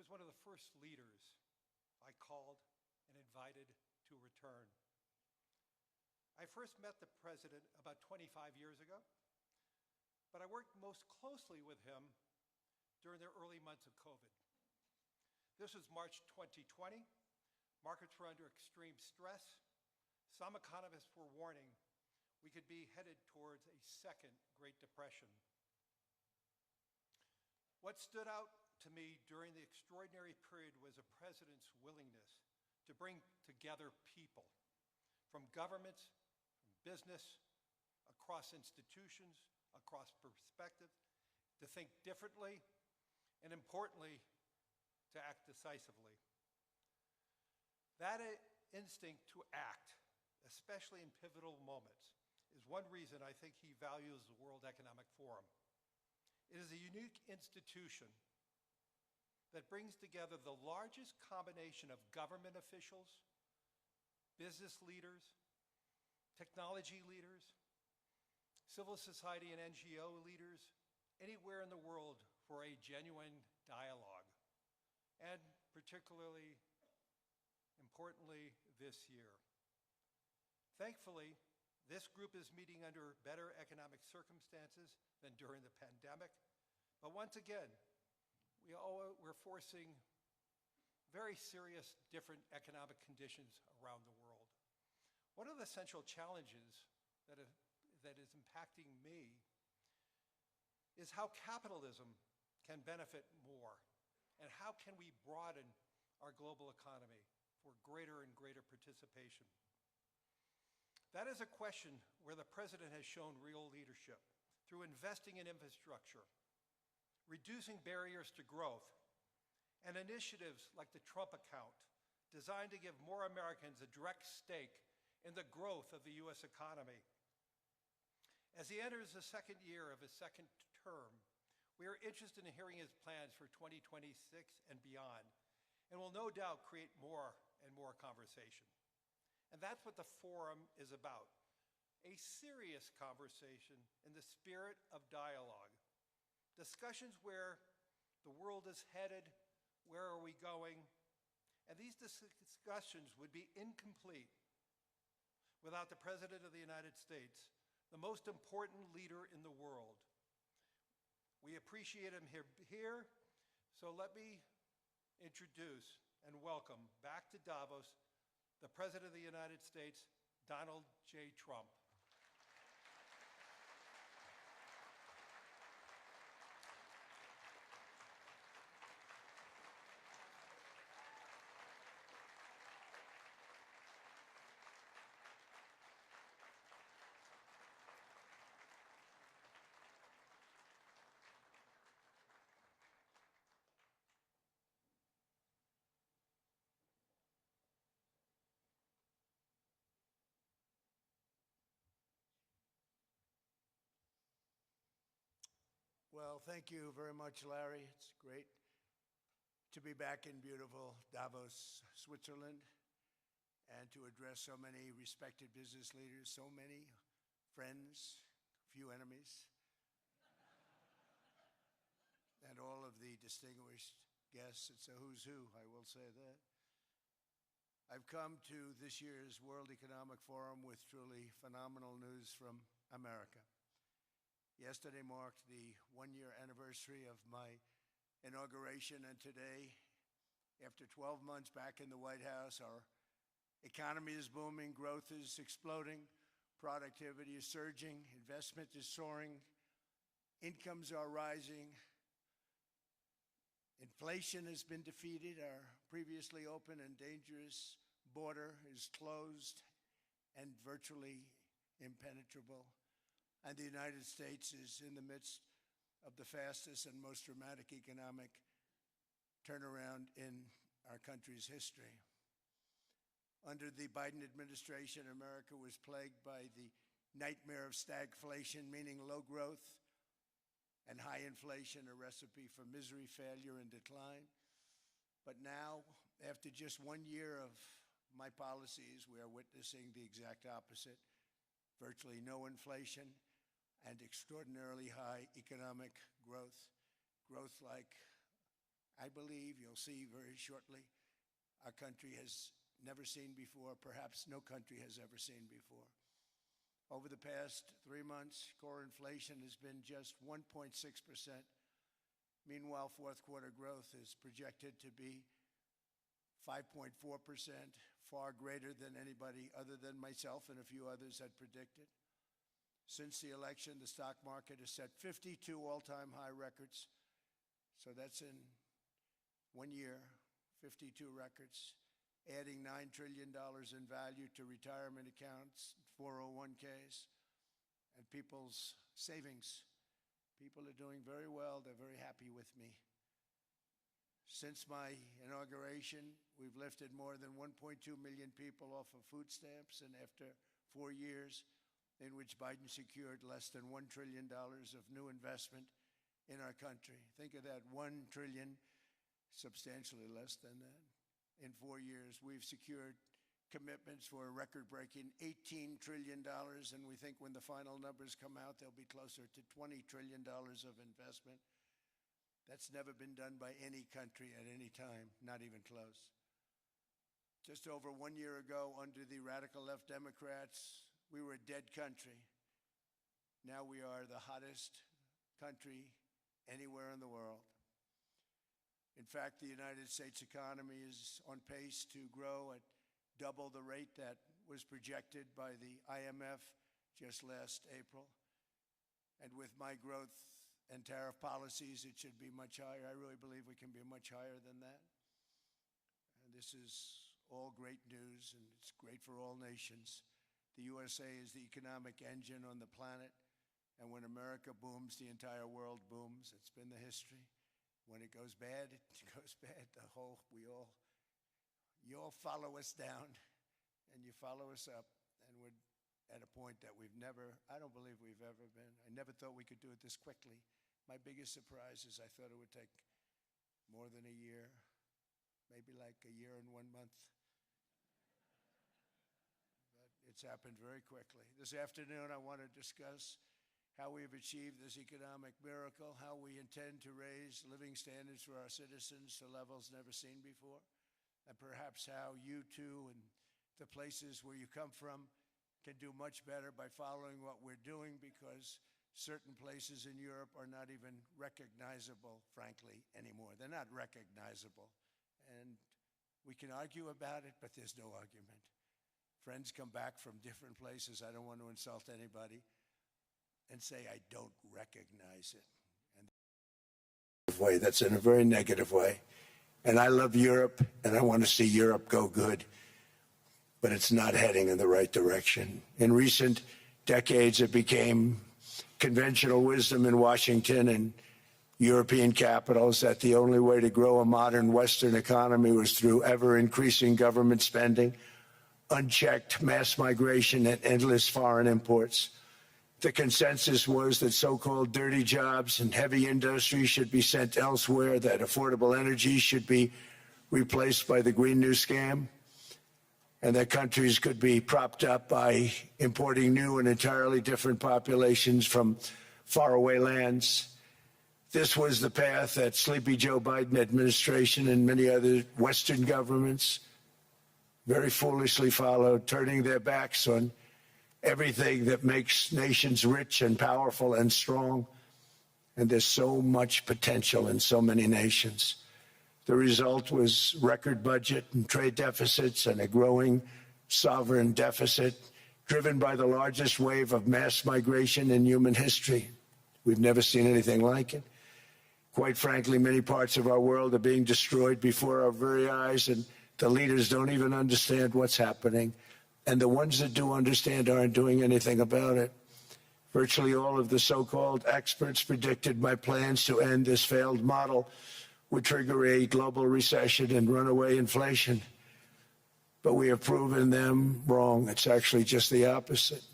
was one of the first leaders I called and invited to return. I first met the president about 25 years ago, but I worked most closely with him during the early months of COVID. This was March 2020. Markets were under extreme stress. Some economists were warning we could be headed towards a second Great Depression. What stood out to me during the extraordinary period was a president's willingness to bring together people from governments, from business, across institutions, across perspectives, to think differently, and importantly, to act decisively. That instinct to act, especially in pivotal moments, is one reason I think he values the World Economic Forum. It is a unique institution that brings together the largest combination of government officials, business leaders, technology leaders, civil society and NGO leaders, anywhere in the world for a genuine dialogue, and particularly, importantly, this year. Thankfully, this group is meeting under better economic circumstances than during the pandemic, but once again, we're facing very serious different economic conditions around the world. One of the central challenges that is impacting me is how capitalism can benefit more, and how can we broaden our global economy for greater and greater participation. That is a question where the president has shown real leadership through investing in infrastructure, reducing barriers to growth, and initiatives like the Trump account, designed to give more Americans a direct stake in the growth of the U.S. economy. As he enters the second year of his second term, we are interested in hearing his plans for 2026 and beyond, and will no doubt create more and more conversation. And that's what the forum is about, a serious conversation in the spirit of dialogue. Discussions where the world is headed, where are we going, and these discussions would be incomplete without the President of the United States, the most important leader in the world. We appreciate him here, so let me introduce and welcome back to Davos the President of the United States, Donald J. Trump. Well, thank you very much, Larry. It's great to be back in beautiful Davos, Switzerland, and to address so many respected business leaders, so many friends, few enemies, and all of the distinguished guests. It's a who's who, I will say that. I've come to this year's World Economic Forum with truly phenomenal news from America. Yesterday marked the one-year anniversary of my inauguration, and today, after 12 months back in the White House, our economy is booming, growth is exploding, productivity is surging, investment is soaring, incomes are rising, inflation has been defeated, our previously open and dangerous border is closed and virtually impenetrable. And the United States is in the midst of the fastest and most dramatic economic turnaround in our country's history. Under the Biden administration, America was plagued by the nightmare of stagflation, meaning low growth and high inflation, a recipe for misery, failure, and decline. But now, after just 1 year of my policies, we are witnessing the exact opposite: virtually no inflation and extraordinarily high economic growth, growth like I believe you'll see very shortly our country has never seen before, perhaps no country has ever seen before. Over the past 3 months, core inflation has been just 1.6%. Meanwhile, fourth quarter growth is projected to be 5.4%, far greater than anybody other than myself and a few others had predicted. Since the election, the stock market has set 52 all-time high records. So that's in 1 year, 52 records, adding $9 trillion in value to retirement accounts, 401ks, and people's savings. People are doing very well. They're very happy with me. Since my inauguration, we've lifted more than 1.2 million people off of food stamps, and after 4 years in which Biden secured less than $1 trillion of new investment in our country. Think of that, $1 trillion, substantially less than that. In 4 years, we've secured commitments for a record-breaking $18 trillion, and we think when the final numbers come out, they'll be closer to $20 trillion of investment. That's never been done by any country at any time, not even close. Just over 1 year ago, under the radical left Democrats, we were a dead country. Now we are the hottest country anywhere in the world. In fact, the United States economy is on pace to grow at double the rate that was projected by the IMF just last April. And with my growth and tariff policies, it should be much higher. I really believe we can be much higher than that. And this is all great news, and it's great for all nations. The USA is the economic engine on the planet, and when America booms, the entire world booms. It's been the history. When it goes bad, it goes bad. You all follow us down, and you follow us up, and we're at a point that I don't believe we've ever been. I never thought we could do it this quickly. My biggest surprise is I thought it would take more than a year, maybe like a year and 1 month. It's happened very quickly. This afternoon, I want to discuss how we have achieved this economic miracle, how we intend to raise living standards for our citizens to levels never seen before, and perhaps how you too and the places where you come from can do much better by following what we're doing, because certain places in Europe are not even recognizable, frankly, anymore. They're not recognizable. And we can argue about it, but there's no argument. Friends come back from different places. I don't want to insult anybody and say I don't recognize it. And that's in a very negative way. And I love Europe, and I want to see Europe go good, but it's not heading in the right direction. In recent decades, it became conventional wisdom in Washington and European capitals that the only way to grow a modern Western economy was through ever-increasing government spending, unchecked mass migration, and endless foreign imports. The consensus was that so-called dirty jobs and heavy industry should be sent elsewhere, that affordable energy should be replaced by the Green New scam, and that countries could be propped up by importing new and entirely different populations from faraway lands. This was the path that sleepy Joe Biden administration and many other Western governments very foolishly followed, turning their backs on everything that makes nations rich and powerful and strong. And there's so much potential in so many nations. The result was record budget and trade deficits and a growing sovereign deficit driven by the largest wave of mass migration in human history. We've never seen anything like it. Quite frankly, many parts of our world are being destroyed before our very eyes, and the leaders don't even understand what's happening. And the ones that do understand aren't doing anything about it. Virtually all of the so-called experts predicted my plans to end this failed model would trigger a global recession and runaway inflation. But we have proven them wrong. It's actually just the opposite.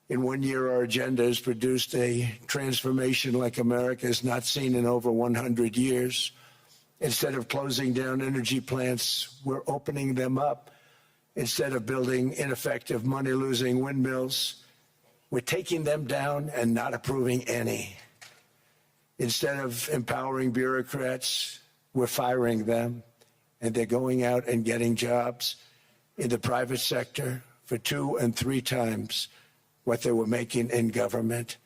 In 1 year, our agenda has produced a transformation like America has not seen in over 100 years. Instead of closing down energy plants, we're opening them up. Instead of building ineffective, money-losing windmills, we're taking them down and not approving any. Instead of empowering bureaucrats, we're firing them, and they're going out and getting jobs in the private sector for 2 and 3 times what they were making in government.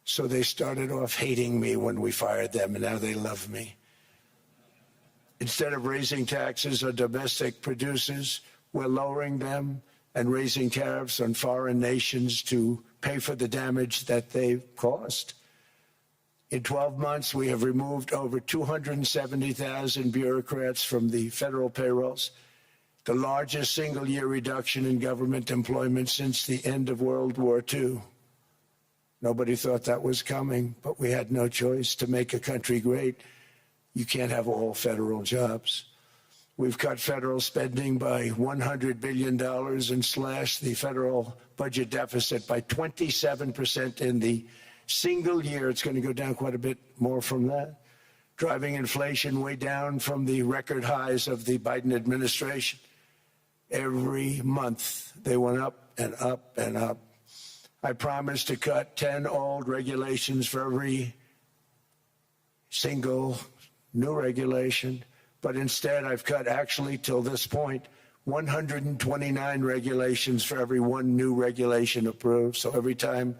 So they started off hating me when we fired them, and now they love me. Instead of raising taxes on domestic producers, we're lowering them and raising tariffs on foreign nations to pay for the damage that they've caused. In 12 months, we have removed over 270,000 bureaucrats from the federal payrolls, the largest single-year reduction in government employment since the end of World War II. Nobody thought that was coming, but we had no choice. To make a country great, you can't have all federal jobs. We've cut federal spending by $100 billion and slashed the federal budget deficit by 27% in the single year. It's going to go down quite a bit more from that, driving inflation way down from the record highs of the Biden administration. Every month, they went up and up and up. I promised to cut 10 old regulations for every single new regulation, but instead I've cut, actually till this point, 129 regulations for every 1 new regulation approved. So every time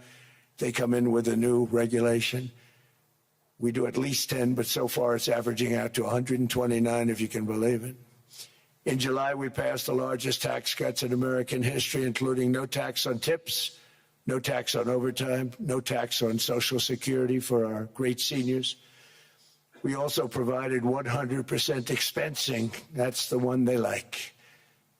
they come in with a new regulation, we do at least 10, but so far it's averaging out to 129, if you can believe it. In July, we passed the largest tax cuts in American history, including no tax on tips, no tax on overtime, no tax on Social Security for our great seniors. We also provided 100% expensing, that's the one they like,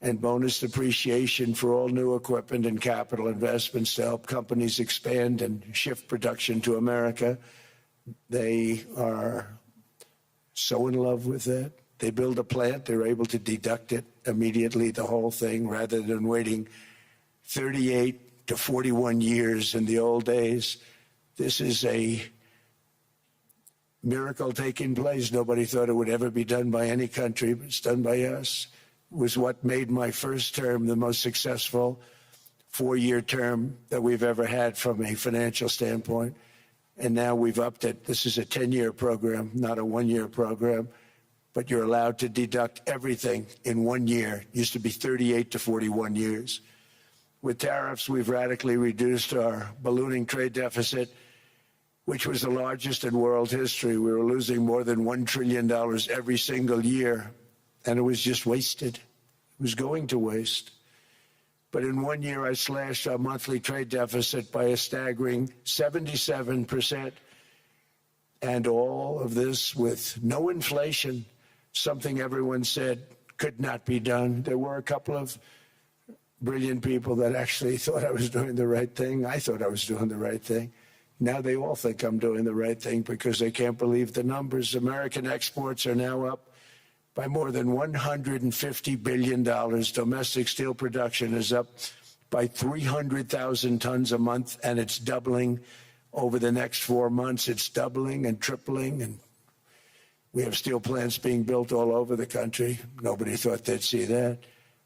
and bonus depreciation for all new equipment and capital investments to help companies expand and shift production to America. They are so in love with that. They build a plant, they're able to deduct it immediately, the whole thing, rather than waiting 38 to 41 years in the old days. This is a miracle taking place. Nobody thought it would ever be done by any country, but it's done by us. It was what made my first term the most successful 4-year term that we've ever had from a financial standpoint. And now we've upped it. This is a 10-year program, not a 1-year program, but you're allowed to deduct everything in 1 year. It used to be 38 to 41 years. With tariffs, we've radically reduced our ballooning trade deficit, which was the largest in world history. We were losing more than $1 trillion every single year, and it was just wasted. It was going to waste. But in 1 year, I slashed our monthly trade deficit by a staggering 77%, and all of this with no inflation, something everyone said could not be done. There were a couple of brilliant people that actually thought I was doing the right thing. I thought I was doing the right thing. Now they all think I'm doing the right thing because they can't believe the numbers. American exports are now up by more than $150 billion. Domestic steel production is up by 300,000 tons a month, and it's doubling over the next 4 months. It's doubling and tripling, and we have steel plants being built all over the country. Nobody thought they'd see that.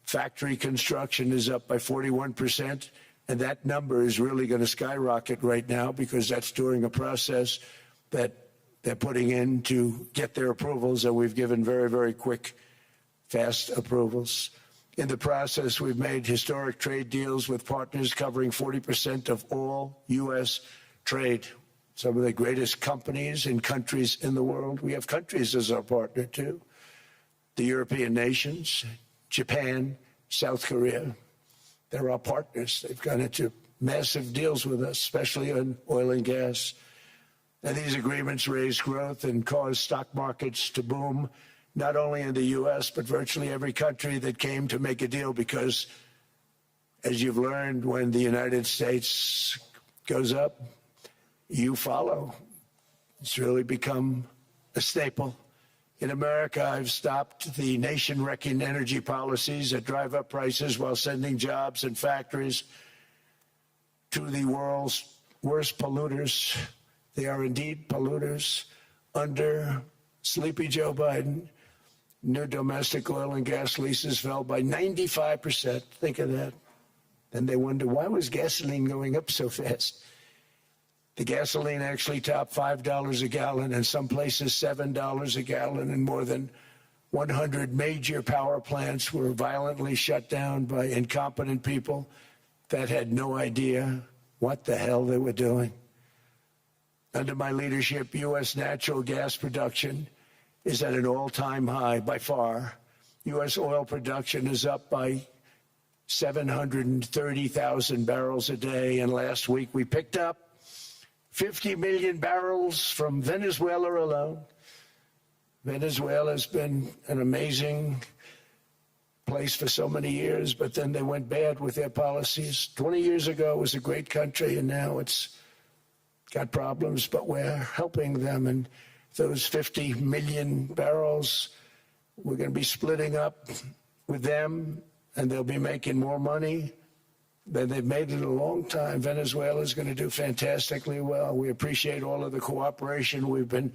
Factory construction is up by 41%, and that number is really going to skyrocket right now because that's during a process that they're putting in to get their approvals, and we've given very, very quick, fast approvals. In the process, we've made historic trade deals with partners covering 40% of all U.S. trade. Some of the greatest companies and countries in the world. We have countries as our partner, too. The European nations, Japan, South Korea, they're our partners. They've gone into massive deals with us, especially on oil and gas. And these agreements raise growth and cause stock markets to boom, not only in the U.S., but virtually every country that came to make a deal, because, as you've learned, when the United States goes up, you follow. It's really become a staple. In America, I've stopped the nation-wrecking energy policies that drive up prices while sending jobs and factories to the world's worst polluters. They are indeed polluters. Under sleepy Joe Biden, new domestic oil and gas leases fell by 95%. Think of that. Then they wonder, why was gasoline going up so fast? The gasoline actually topped $5 a gallon, and some places $7 a gallon, and more than 100 major power plants were violently shut down by incompetent people that had no idea what the hell they were doing. Under my leadership, U.S. natural gas production is at an all-time high by far. U.S. oil production is up by 730,000 barrels a day, and last week we picked up 50 million barrels from Venezuela alone. Venezuela has been an amazing place for so many years, but then they went bad with their policies. 20 years ago, it was a great country, and now it's got problems, but we're helping them. And those 50 million barrels, we're going to be splitting up with them, and they'll be making more money than they've made in a long time. Venezuela is going to do fantastically well. We appreciate all of the cooperation we've been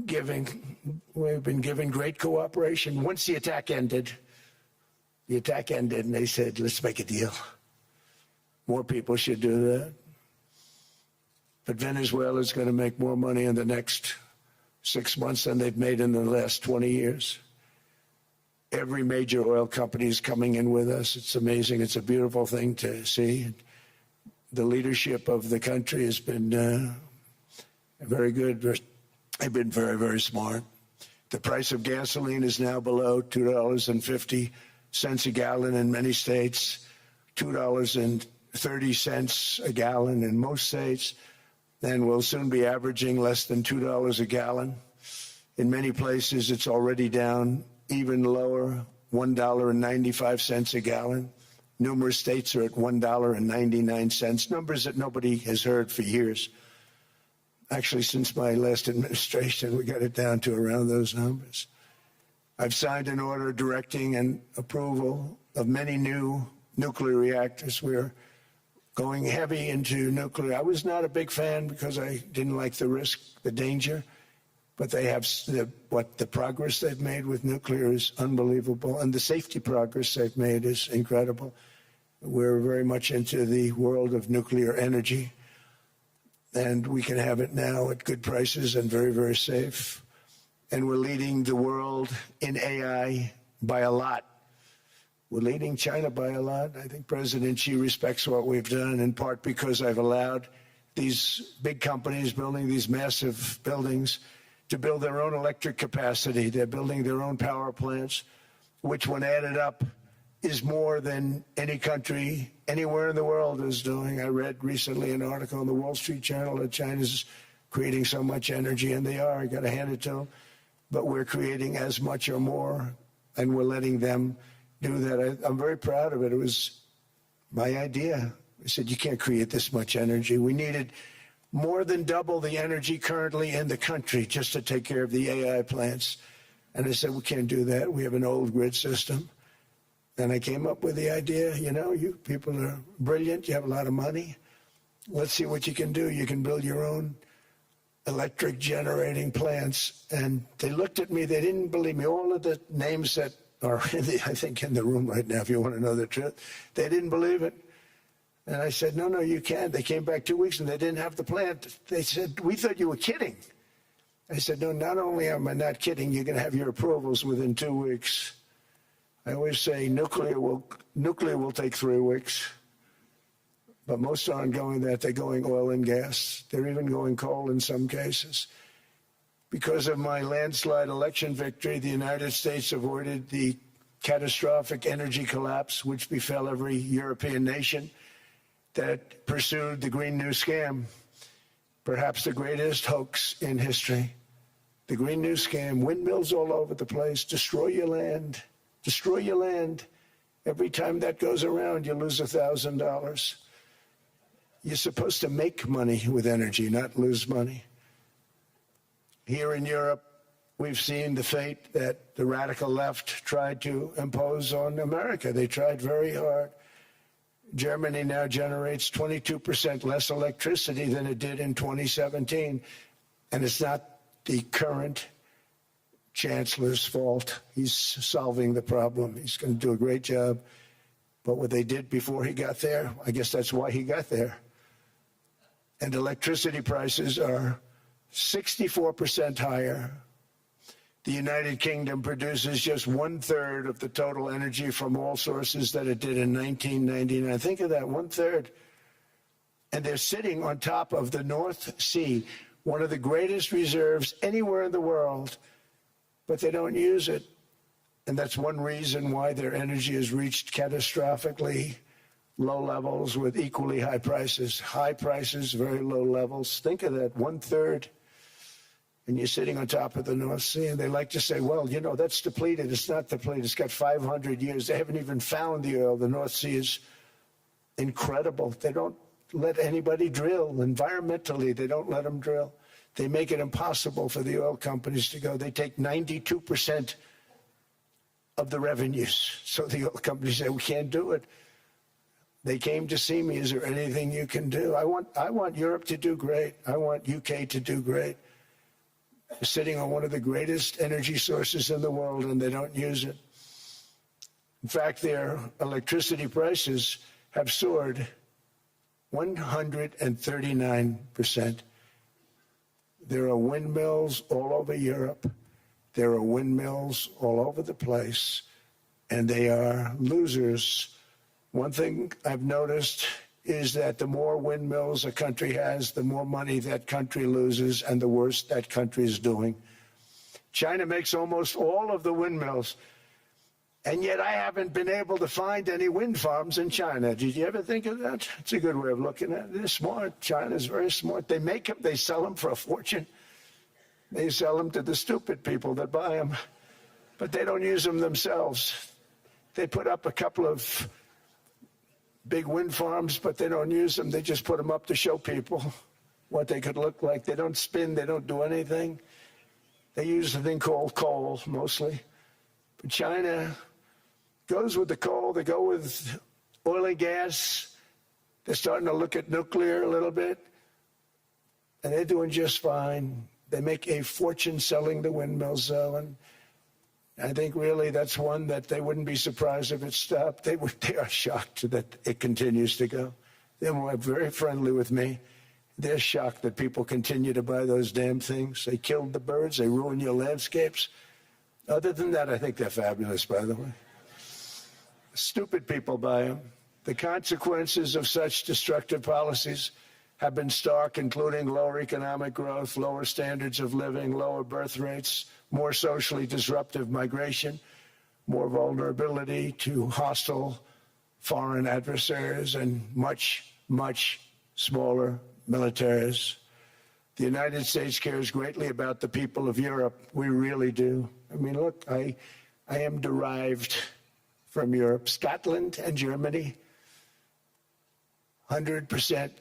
giving. We've been giving great cooperation. Once the attack ended, and they said, let's make a deal. More people should do that. But Venezuela is going to make more money in the next 6 months than they've made in the last 20 years. Every major oil company is coming in with us. It's amazing. It's a beautiful thing to see. The leadership of the country has been very good. They've been very, very smart. The price of gasoline is now below $2.50 a gallon in many states, $2.30 a gallon in most states, and we'll soon be averaging less than $2 a gallon. In many places, it's already down even lower, $1.95 a gallon. Numerous states are at $1.99, numbers that nobody has heard for years. Actually, since my last administration, we got it down to around those numbers. I've signed an order directing an approval of many new nuclear reactors. We're going heavy into nuclear. I was not a big fan because I didn't like the risk, the danger. But they have the progress they've made with nuclear is unbelievable, and the safety progress they've made is incredible. We're very much into the world of nuclear energy, and we can have it now at good prices and very, very safe. And we're leading the world in AI by a lot. We're leading China by a lot. I think President Xi respects what we've done, in part because I've allowed these big companies building these massive buildings to build their own electric capacity. They're building their own power plants, which when added up is more than any country anywhere in the world is doing. I read recently an article in the Wall Street Journal that China's creating so much energy, and they are. I got to hand it to them. But we're creating as much or more, and we're letting them do that. I'm very proud of it. It was my idea. I said, you can't create this much energy. We needed more than double the energy currently in the country just to take care of the AI plants. And I said, we can't do that. We have an old grid system. And I came up with the idea, you people are brilliant. You have a lot of money. Let's see what you can do. You can build your own electric generating plants. And they looked at me. They didn't believe me. All of the names that are, I think, in the room right now, if you want to know the truth, they didn't believe it. And I said, no, you can't. They came back 2 weeks and they didn't have the plant. They said, we thought you were kidding. I said, no, not only am I not kidding, you're going to have your approvals within 2 weeks. I always say nuclear will take 3 weeks. But most aren't going that. They're going oil and gas. They're even going coal in some cases. Because of my landslide election victory, the United States avoided the catastrophic energy collapse which befell every European nation that pursued the Green New Scam, perhaps the greatest hoax in history. The Green New Scam, windmills all over the place, destroy your land. Every time that goes around, you lose $1,000. You're supposed to make money with energy, not lose money. Here in Europe, we've seen the fate that the radical left tried to impose on America. They tried very hard. Germany now generates 22% less electricity than it did in 2017. And it's not the current chancellor's fault. He's solving the problem. He's going to do a great job. But what they did before he got there, I guess that's why he got there. and electricity prices are 64% higher. The United Kingdom produces just 1/3 of the total energy from all sources that it did in 1999. Think of that, 1/3. And they're sitting on top of the North Sea, one of the greatest reserves anywhere in the world, but they don't use it. And that's one reason why their energy has reached catastrophically low levels with equally high prices. High prices, very low levels. Think of that, 1/3. And you're sitting on top of the North Sea, and they like to say, well, you know, that's depleted. It's not depleted. It's got 500 years. They haven't even found the oil. The North Sea is incredible. They don't let anybody drill. Environmentally, they don't let them drill. They make it impossible for the oil companies to go. They take 92% of the revenues. So the oil companies say, we can't do it. They came to see me. Is there anything you can do? I want Europe to do great. I want UK to do great. They're sitting on one of the greatest energy sources in the world, and they don't use it. In fact, their electricity prices have soared 139%. There are windmills all over Europe. There are windmills all over the place, and they are losers. One thing I've noticed is that the more windmills a country has, the more money that country loses and the worse that country is doing. China makes almost all of the windmills, and yet I haven't been able to find any wind farms in China. Did you ever think of that? It's a good way of looking at it. They're smart. China's very smart. They make them, they sell them for a fortune. They sell them to the stupid people that buy them, but they don't use them themselves. They put up a couple of big wind farms, but they don't use them. They just put them up to show people what they could look like. They don't spin. They don't do anything. They use a thing called coal, mostly. But China goes with the coal. They go with oil and gas. They're starting to look at nuclear a little bit, and they're doing just fine. They make a fortune selling the windmills, though, and I think really that's one that they wouldn't be surprised if it stopped. They are shocked that it continues to go. They're very friendly with me. They're shocked that people continue to buy those damn things. They killed the birds. They ruin your landscapes. Other than that, I think they're fabulous, by the way. Stupid people buy them. The consequences of such destructive policies have been stark, including lower economic growth, lower standards of living, lower birth rates, more socially disruptive migration, more vulnerability to hostile foreign adversaries, and much, much smaller militaries. The United States cares greatly about the people of Europe. We really do. I mean, look, I am derived from Europe. Scotland and Germany, 100%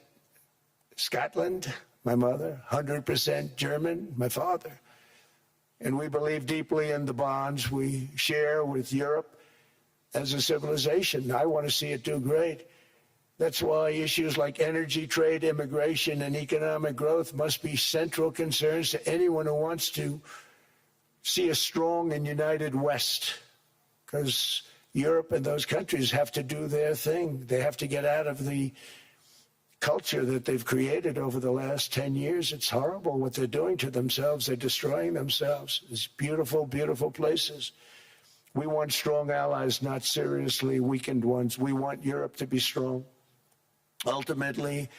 Scotland, my mother, 100% German, my father. And we believe deeply in the bonds we share with Europe as a civilization. I want to see it do great. That's why issues like energy, trade, immigration, and economic growth must be central concerns to anyone who wants to see a strong and united West, because Europe and those countries have to do their thing. They have to get out of the culture that they've created over the last 10 years. It's horrible what they're doing to themselves. They're destroying themselves. It's beautiful, beautiful places. We want strong allies, not seriously weakened ones. We want Europe to be strong. Ultimately,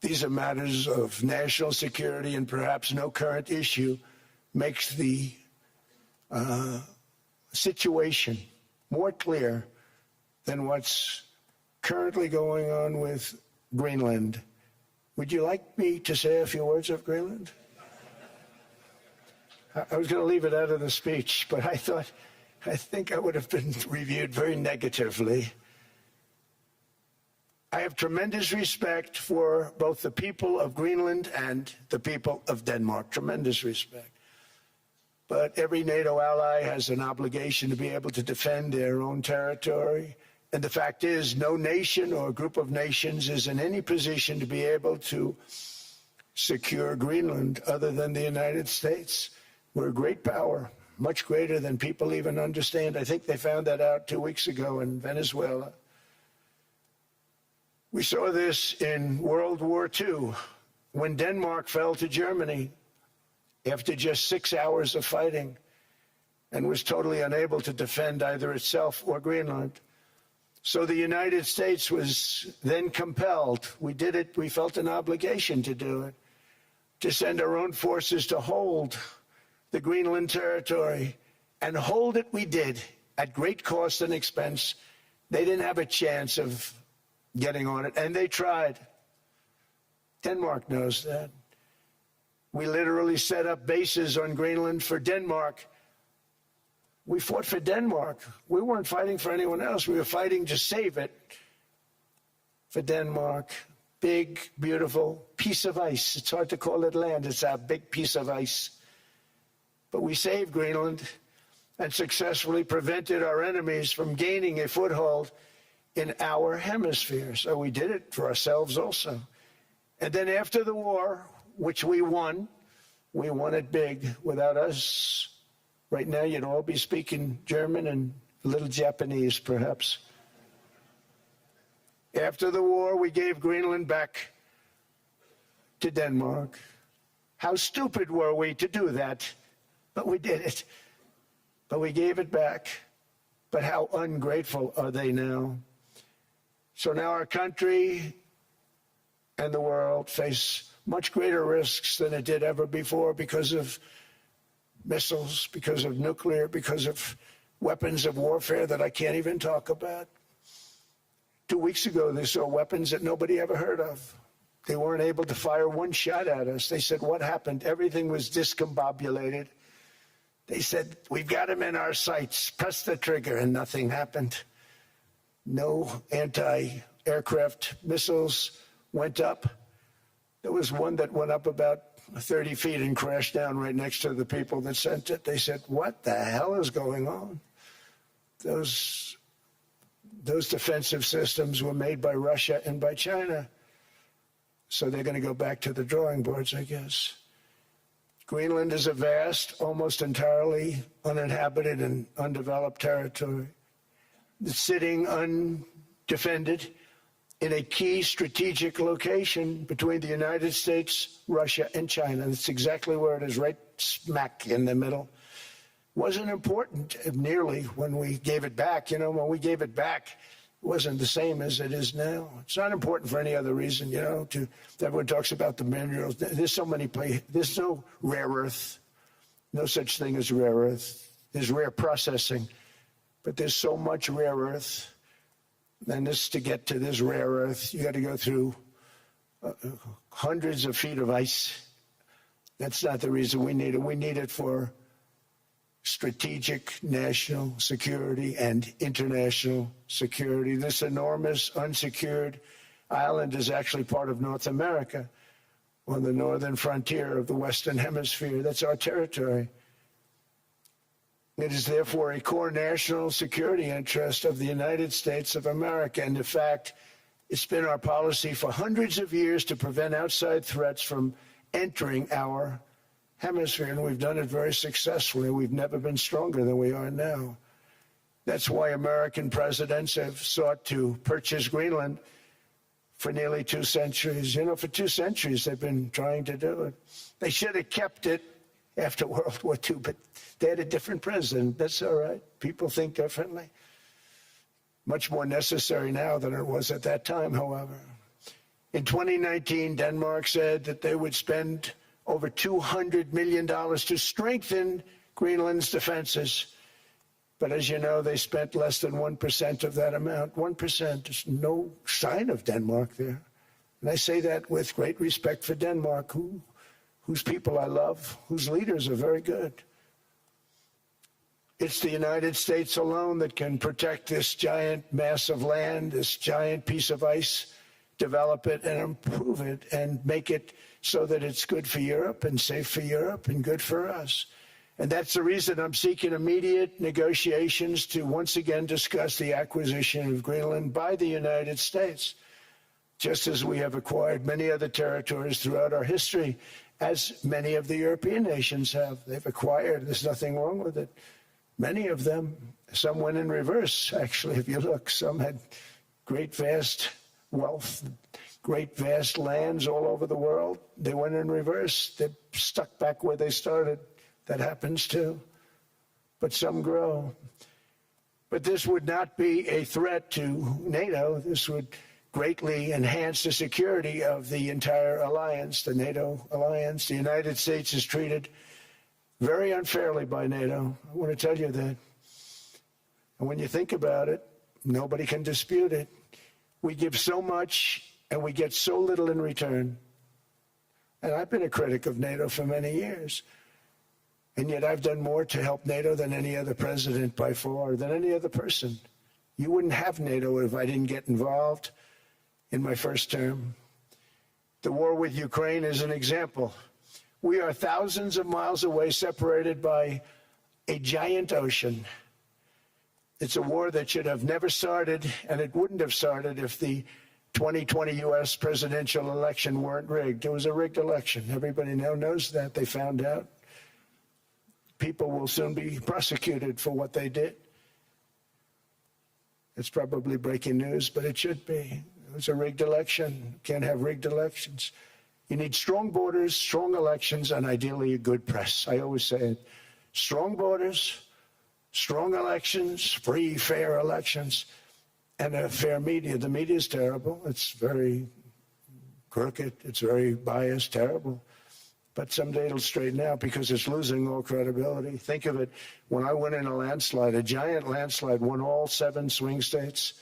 these are matters of national security, and perhaps no current issue makes the situation more clear than what's currently going on with Greenland. Would you like me to say a few words of Greenland? I was going to leave it out of the speech, but I think I would have been reviewed very negatively. I have tremendous respect for both the people of Greenland and the people of Denmark, tremendous respect. But every NATO ally has an obligation to be able to defend their own territory. And the fact is, no nation or group of nations is in any position to be able to secure Greenland other than the United States. We're a great power, much greater than people even understand. I think they found that out 2 weeks ago in Venezuela. We saw this in World War II. when Denmark fell to Germany after just 6 hours of fighting and was totally unable to defend either itself or Greenland. So the United States was then compelled, we did it, we felt an obligation to do it, to send our own forces to hold the Greenland territory, and hold it we did at great cost and expense. They didn't have a chance of getting on it, and they tried. Denmark knows that. We literally set up bases on Greenland for Denmark. We fought for Denmark. We weren't fighting for anyone else. We were fighting to save it for Denmark. Big, beautiful piece of ice. It's hard to call it land. It's a big piece of ice. But we saved Greenland and successfully prevented our enemies from gaining a foothold in our hemisphere. So we did it for ourselves also. And then after the war, which we won it big. Without us, right now you'd all be speaking German and a little Japanese, perhaps. After the war, we gave Greenland back to Denmark. How stupid were we to do that? But we did it. But we gave it back. But how ungrateful are they now? So now our country and the world face much greater risks than it did ever before because of missiles, because of nuclear, because of weapons of warfare that I can't even talk about. 2 weeks ago, they saw weapons that nobody ever heard of. They weren't able to fire one shot at us. They said, what happened? Everything was discombobulated. They said, we've got them in our sights. Press the trigger, and nothing happened. No anti-aircraft missiles went up. There was one that went up about 30 feet and crashed down right next to the people that sent it. They said, what the hell is going on? Those defensive systems were made by Russia and by China. So they're going to go back to the drawing boards, I guess. Greenland is a vast, almost entirely uninhabited and undeveloped territory. It's sitting undefended in a key strategic location between the United States, Russia, and China. That's exactly where it is, right smack in the middle. Wasn't important nearly when we gave it back. You know, when we gave it back, it wasn't the same as it is now. It's not important for any other reason, you know. Everyone talks about the minerals. There's so many places. There's no rare earth. No such thing as rare earth. There's rare processing. But there's so much rare earth. And to get to this rare earth, you got to go through hundreds of feet of ice. That's not the reason we need it. We need it for strategic national security and international security. This enormous unsecured island is actually part of North America on the northern frontier of the Western Hemisphere. That's our territory. It is therefore a core national security interest of the United States of America. And in fact, it's been our policy for hundreds of years to prevent outside threats from entering our hemisphere, and we've done it very successfully. We've never been stronger than we are now. That's why American presidents have sought to purchase Greenland for nearly 2 centuries. You know, for 2 centuries they've been trying to do it. They should have kept it after World War II, but they had a different president. That's all right. People think differently. Much more necessary now than it was at that time, however. In 2019, Denmark said that they would spend over $200 million to strengthen Greenland's defenses. But as you know, they spent less than 1% of that amount. 1%. There's no sign of Denmark there. And I say that with great respect for Denmark, whose people I love, whose leaders are very good. It's the United States alone that can protect this giant mass of land, this giant piece of ice, develop it and improve it and make it so that it's good for Europe and safe for Europe and good for us. And that's the reason I'm seeking immediate negotiations to once again discuss the acquisition of Greenland by the United States, just as we have acquired many other territories throughout our history, as many of the European nations have. They've acquired, there's nothing wrong with it. Many of them, some went in reverse, actually, if you look. Some had great, vast wealth, great vast lands all over the world. They went in reverse. They're stuck back where they started. That happens too. But some grow. But this would not be a threat to NATO. This would greatly enhance the security of the entire alliance, the NATO alliance. The United States is treated very unfairly by NATO. I want to tell you that. And when you think about it, nobody can dispute it. We give so much and we get so little in return. And I've been a critic of NATO for many years. And yet I've done more to help NATO than any other president by far, than any other person. You wouldn't have NATO if I didn't get involved in my first term. The war with Ukraine is an example. We are thousands of miles away, separated by a giant ocean. It's a war that should have never started, and it wouldn't have started if the 2020 U.S. presidential election weren't rigged. It was a rigged election. Everybody now knows that. They found out. People will soon be prosecuted for what they did. It's probably breaking news, but it should be. It was a rigged election. Can't have rigged elections. You need strong borders, strong elections, and ideally a good press. I always say it. Strong borders, strong elections, free, fair elections, and a fair media. The media is terrible. It's very crooked. It's very biased, terrible. But someday it'll straighten out because it's losing all credibility. Think of it. When I went in a landslide, a giant landslide, won all 7 swing states,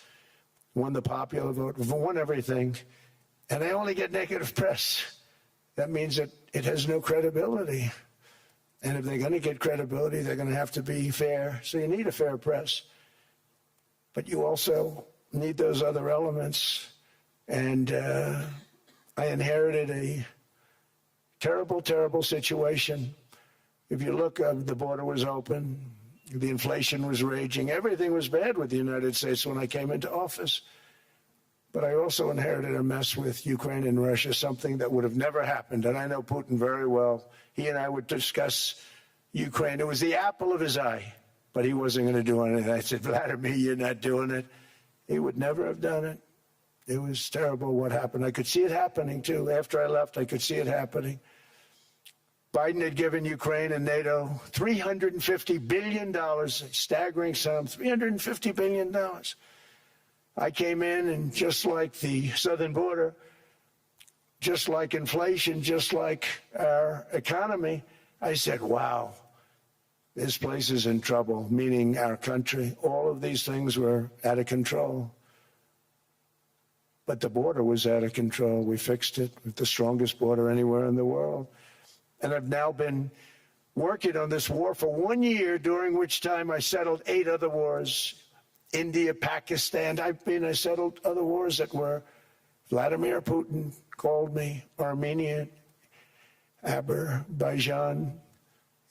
won the popular vote, won everything, and they only get negative press. That means that it has no credibility. And if they're going to get credibility, they're going to have to be fair. So you need a fair press. But you also need those other elements. And I inherited a terrible, terrible situation. If you look, the border was open. The inflation was raging. Everything was bad with the United States when I came into office. But I also inherited a mess with Ukraine and Russia, something that would have never happened. And I know Putin very well. He and I would discuss Ukraine. It was the apple of his eye, but he wasn't going to do anything. I said, Vladimir, you're not doing it. He would never have done it. It was terrible what happened. I could see it happening, too. After I left, I could see it happening. Biden had given Ukraine and NATO $350 billion, a staggering sum, $350 billion. I came in, and just like the southern border, just like inflation, just like our economy, I said, wow, this place is in trouble, meaning our country. All of these things were out of control. But the border was out of control. We fixed it with the strongest border anywhere in the world. And I've now been working on this war for 1 year, during which time I settled 8 other wars. India, Pakistan. I settled other wars that were. Vladimir Putin called me, Armenia, Azerbaijan.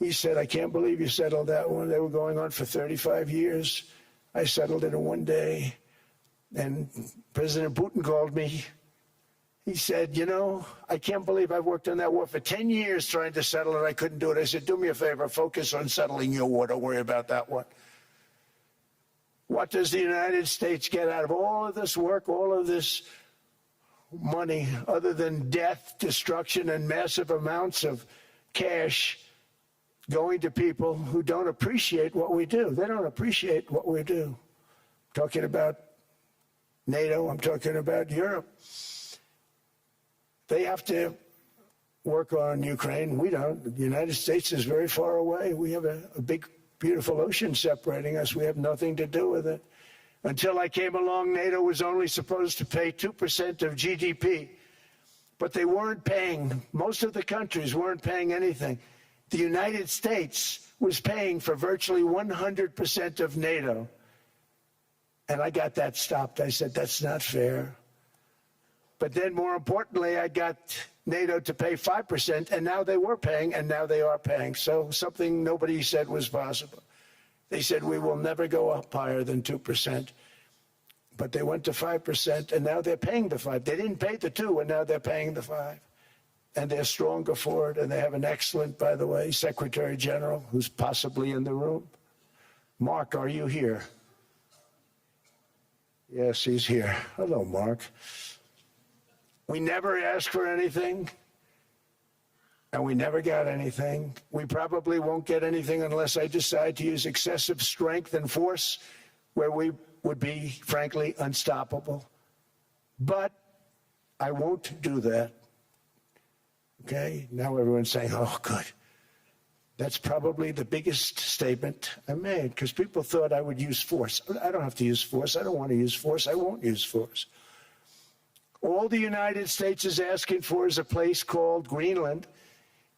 He said, I can't believe you settled that one. They were going on for 35 years. I settled it in 1 day. And President Putin called me. He said, you know, I can't believe I've worked on that war for 10 years trying to settle it. I couldn't do it. I said, do me a favor, focus on settling your war. Don't worry about that one. What does the United States get out of all of this work, all of this money, other than death, destruction, and massive amounts of cash going to people who don't appreciate what we do? They don't appreciate what we do. I'm talking about NATO. I'm talking about Europe. They have to work on Ukraine. We don't. The United States is very far away. We have a big, beautiful ocean separating us. We have nothing to do with it. Until I came along, NATO was only supposed to pay 2% of GDP. But they weren't paying. Most of the countries weren't paying anything. The United States was paying for virtually 100% of NATO. And I got that stopped. I said, that's not fair. But then, more importantly, I got NATO to pay 5%, and now they were paying, and now they are paying. So something nobody said was possible. They said, we will never go up higher than 2%. But they went to 5%, and now they're paying the 5%. They didn't pay the 2%, and now they're paying the 5%. And they're stronger for it, and they have an excellent, by the way, Secretary General, who's possibly in the room. Mark, are you here? Yes, he's here. Hello, Mark. We never asked for anything, and we never got anything. We probably won't get anything unless I decide to use excessive strength and force where we would be, frankly, unstoppable. But I won't do that. Okay? Now everyone's saying, oh, good. That's probably the biggest statement I made, because people thought I would use force. I don't have to use force. I don't want to use force. I won't use force. All the United States is asking for is a place called Greenland,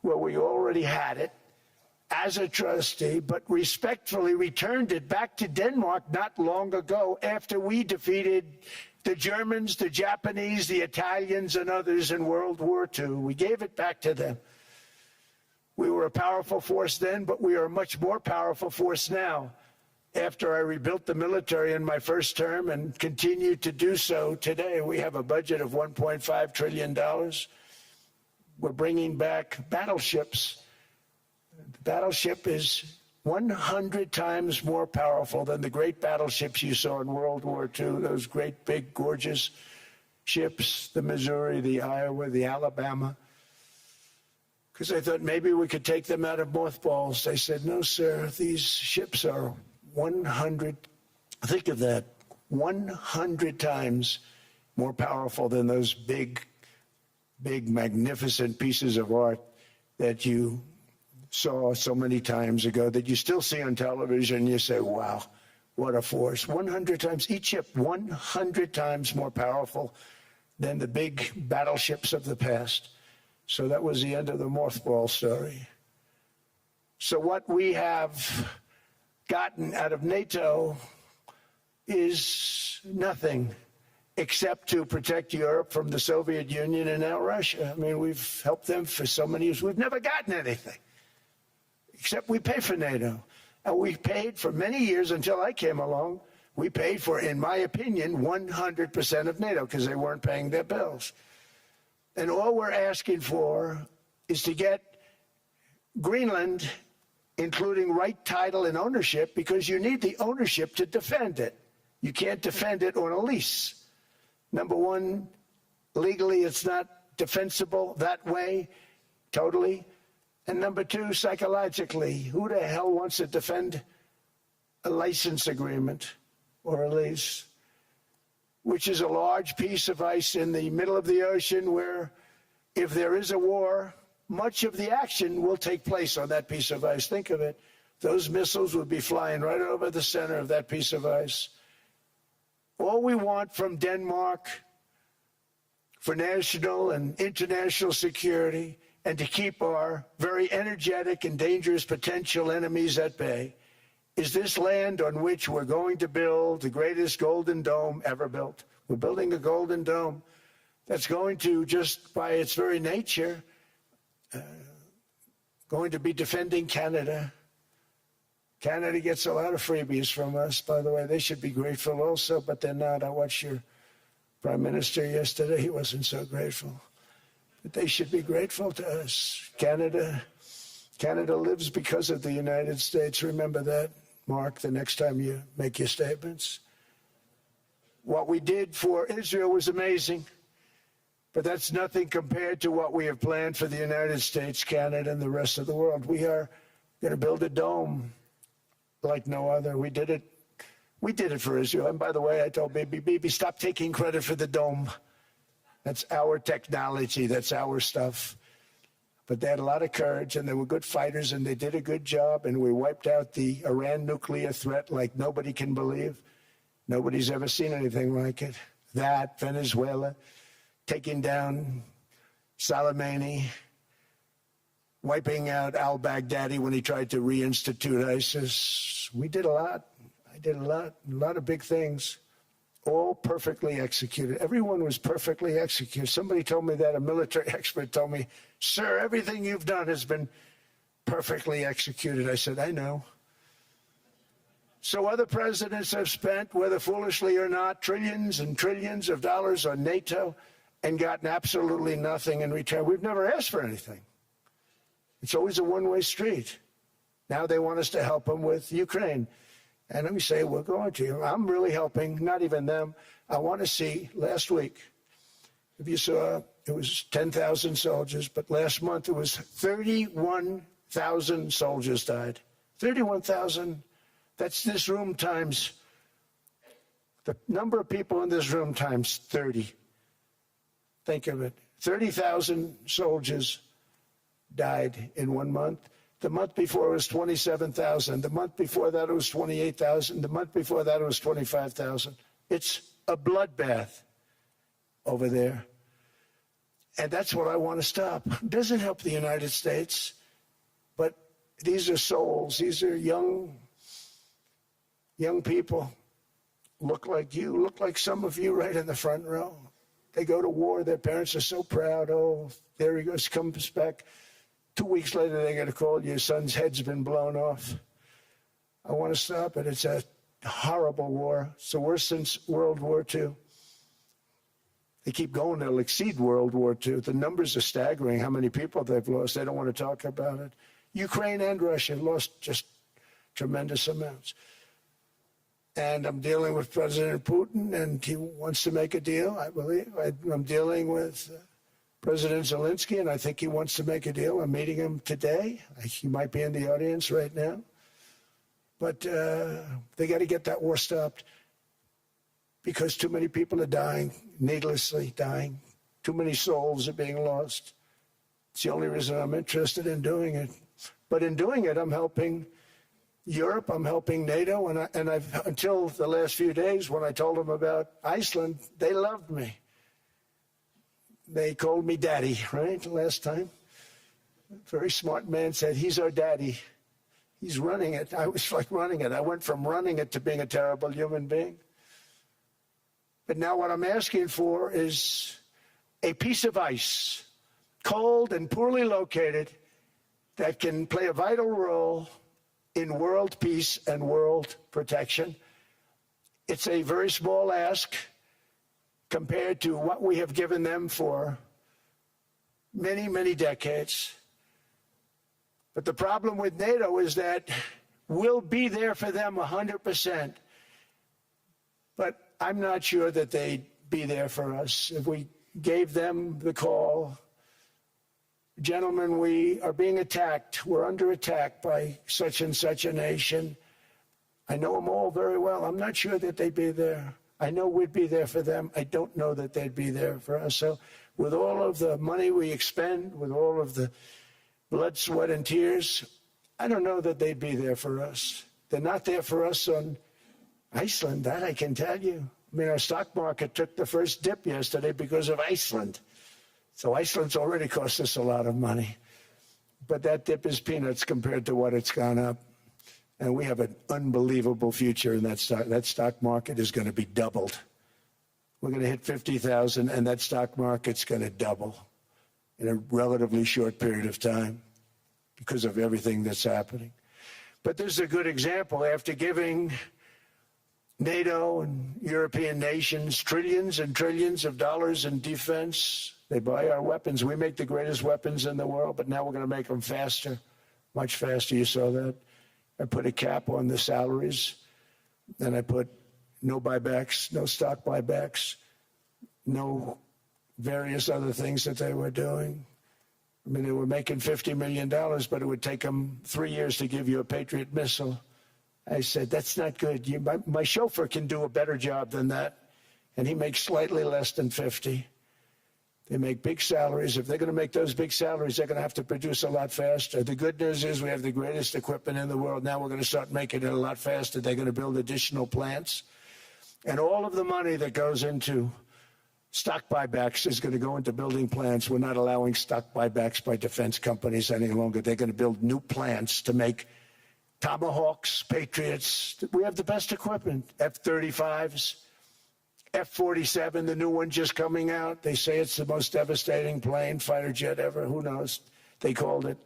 where we already had it as a trustee, but respectfully returned it back to Denmark not long ago after we defeated the Germans, the Japanese, the Italians, and others in World War II. We gave it back to them. We were a powerful force then, but we are a much more powerful force now. After I rebuilt the military in my first term and continue to do so today, we have a budget of $1.5 trillion. We're bringing back battleships. The battleship is 100 times more powerful than the great battleships you saw in World War II, those great, big, gorgeous ships, the Missouri, the Iowa, the Alabama. Because I thought maybe we could take them out of mothballs. They said, no, sir, these ships are 100, think of that, 100 times more powerful than those big, magnificent pieces of art that you saw so many times ago, that you still see on television. You say, wow, what a force. 100 times, each ship 100 times more powerful than the big battleships of the past. So that was the end of the mothball story. So what we have gotten out of NATO is nothing except to protect Europe from the Soviet Union and now Russia. I mean, we've helped them for so many years. We've never gotten anything, except we pay for NATO. And we paid for many years until I came along. We paid for, in my opinion, 100% of NATO because they weren't paying their bills. And all we're asking for is to get Greenland, including right title and ownership, because you need the ownership to defend it. You can't defend it on a lease. Number one, legally it's not defensible that way, totally. And number two, psychologically, who the hell wants to defend a license agreement or a lease, which is a large piece of ice in the middle of the ocean where, if there is a war, much of the action will take place on that piece of ice. Think of it. Those missiles would be flying right over the center of that piece of ice. All we want from Denmark for national and international security and to keep our very energetic and dangerous potential enemies at bay is this land on which we're going to build the greatest golden dome ever built. We're building a golden dome that's going to, just by its very nature, going to be defending Canada. Canada gets a lot of freebies from us, by the way. They should be grateful also, but they're not. I watched your Prime Minister yesterday. He wasn't so grateful. But they should be grateful to us. Canada lives because of the United States. Remember that, Mark, the next time you make your statements. What we did for Israel was amazing, but that's nothing compared to what we have planned for the United States, Canada, and the rest of the world. We are going to build a dome like no other. We did it for Israel. And by the way, I told Bibi, stop taking credit for the dome. That's our technology. That's our stuff. But they had a lot of courage, and they were good fighters, and they did a good job, and we wiped out the Iran nuclear threat like nobody can believe. Nobody's ever seen anything like it. That, Venezuela, taking down Soleimani, wiping out al-Baghdadi when he tried to reinstitute ISIS. We did a lot. I did a lot of big things, all perfectly executed. Everyone was perfectly executed. Somebody told me that, a military expert told me, sir, everything you've done has been perfectly executed. I said, I know. So other presidents have spent, whether foolishly or not, trillions and trillions of dollars on NATO and gotten absolutely nothing in return. We've never asked for anything. It's always a one-way street. Now they want us to help them with Ukraine. And let me say, we're going to. I'm really helping, not even them. I want to see, last week, if you saw, it was 10,000 soldiers, but last month it was 31,000 soldiers died. 31,000, that's this room times, the number of people in this room times 30. Think of it. 30,000 soldiers died in 1 month. The month before it was 27,000. The month before that it was 28,000. The month before that it was 25,000. It's a bloodbath over there. And that's what I want to stop. It doesn't help the United States, but these are souls. These are young people. Look like you, look like some of you right in the front row. They go to war. Their parents are so proud. Oh, there he goes, comes back. 2 weeks later, they get a call, your son's head's been blown off. I want to stop it. It's a horrible war. It's the worst since World War II. They keep going. They'll exceed World War II. The numbers are staggering, how many people they've lost. They don't want to talk about it. Ukraine and Russia lost just tremendous amounts. And I'm dealing with President Putin, and he wants to make a deal, I believe. I'm dealing with President Zelensky, and I think he wants to make a deal. I'm meeting him today. He might be in the audience right now. But they got to get that war stopped because too many people are dying, needlessly dying. Too many souls are being lost. It's the only reason I'm interested in doing it. But in doing it, I'm helping Europe, I'm helping NATO, and I've until the last few days when I told them about Iceland, they loved me. They called me daddy, right, last time. A very smart man said, he's our daddy. He's running it. I was like running it. I went from running it to being a terrible human being. But now what I'm asking for is a piece of ice, cold and poorly located, that can play a vital role in world peace and world protection. It's a very small ask compared to what we have given them for many, many decades. But the problem with NATO is that we'll be there for them 100%. But I'm not sure that they'd be there for us if we gave them the call. Gentlemen, we are being attacked. We're under attack by such and such a nation. I know them all very well. I'm not sure that they'd be there. I know we'd be there for them. I don't know that they'd be there for us. So with all of the money we expend, with all of the blood, sweat, and tears, I don't know that they'd be there for us. They're not there for us on Iceland, that I can tell you. I mean, our stock market took the first dip yesterday because of Iceland. So Iceland's already cost us a lot of money. But that dip is peanuts compared to what it's gone up. And we have an unbelievable future in that stock. That stock market is going to be doubled. We're going to hit 50,000, and that stock market's going to double in a relatively short period of time because of everything that's happening. But this is a good example. After giving NATO and European nations trillions and trillions of dollars in defense, they buy our weapons. We make the greatest weapons in the world, but now we're going to make them faster, much faster. You saw that. I put a cap on the salaries, and I put no buybacks, no stock buybacks, no various other things that they were doing. I mean, they were making $50 million, but it would take them 3 years to give you a Patriot missile. I said, that's not good. My chauffeur can do a better job than that, and he makes slightly less than 50. They make big salaries. If they're going to make those big salaries, they're going to have to produce a lot faster. The good news is we have the greatest equipment in the world. Now we're going to start making it a lot faster. They're going to build additional plants. And all of the money that goes into stock buybacks is going to go into building plants. We're not allowing stock buybacks by defense companies any longer. They're going to build new plants to make Tomahawks, Patriots. We have the best equipment, F-35s. F-47, the new one just coming out. They say it's the most devastating plane, fighter jet ever. Who knows? They called it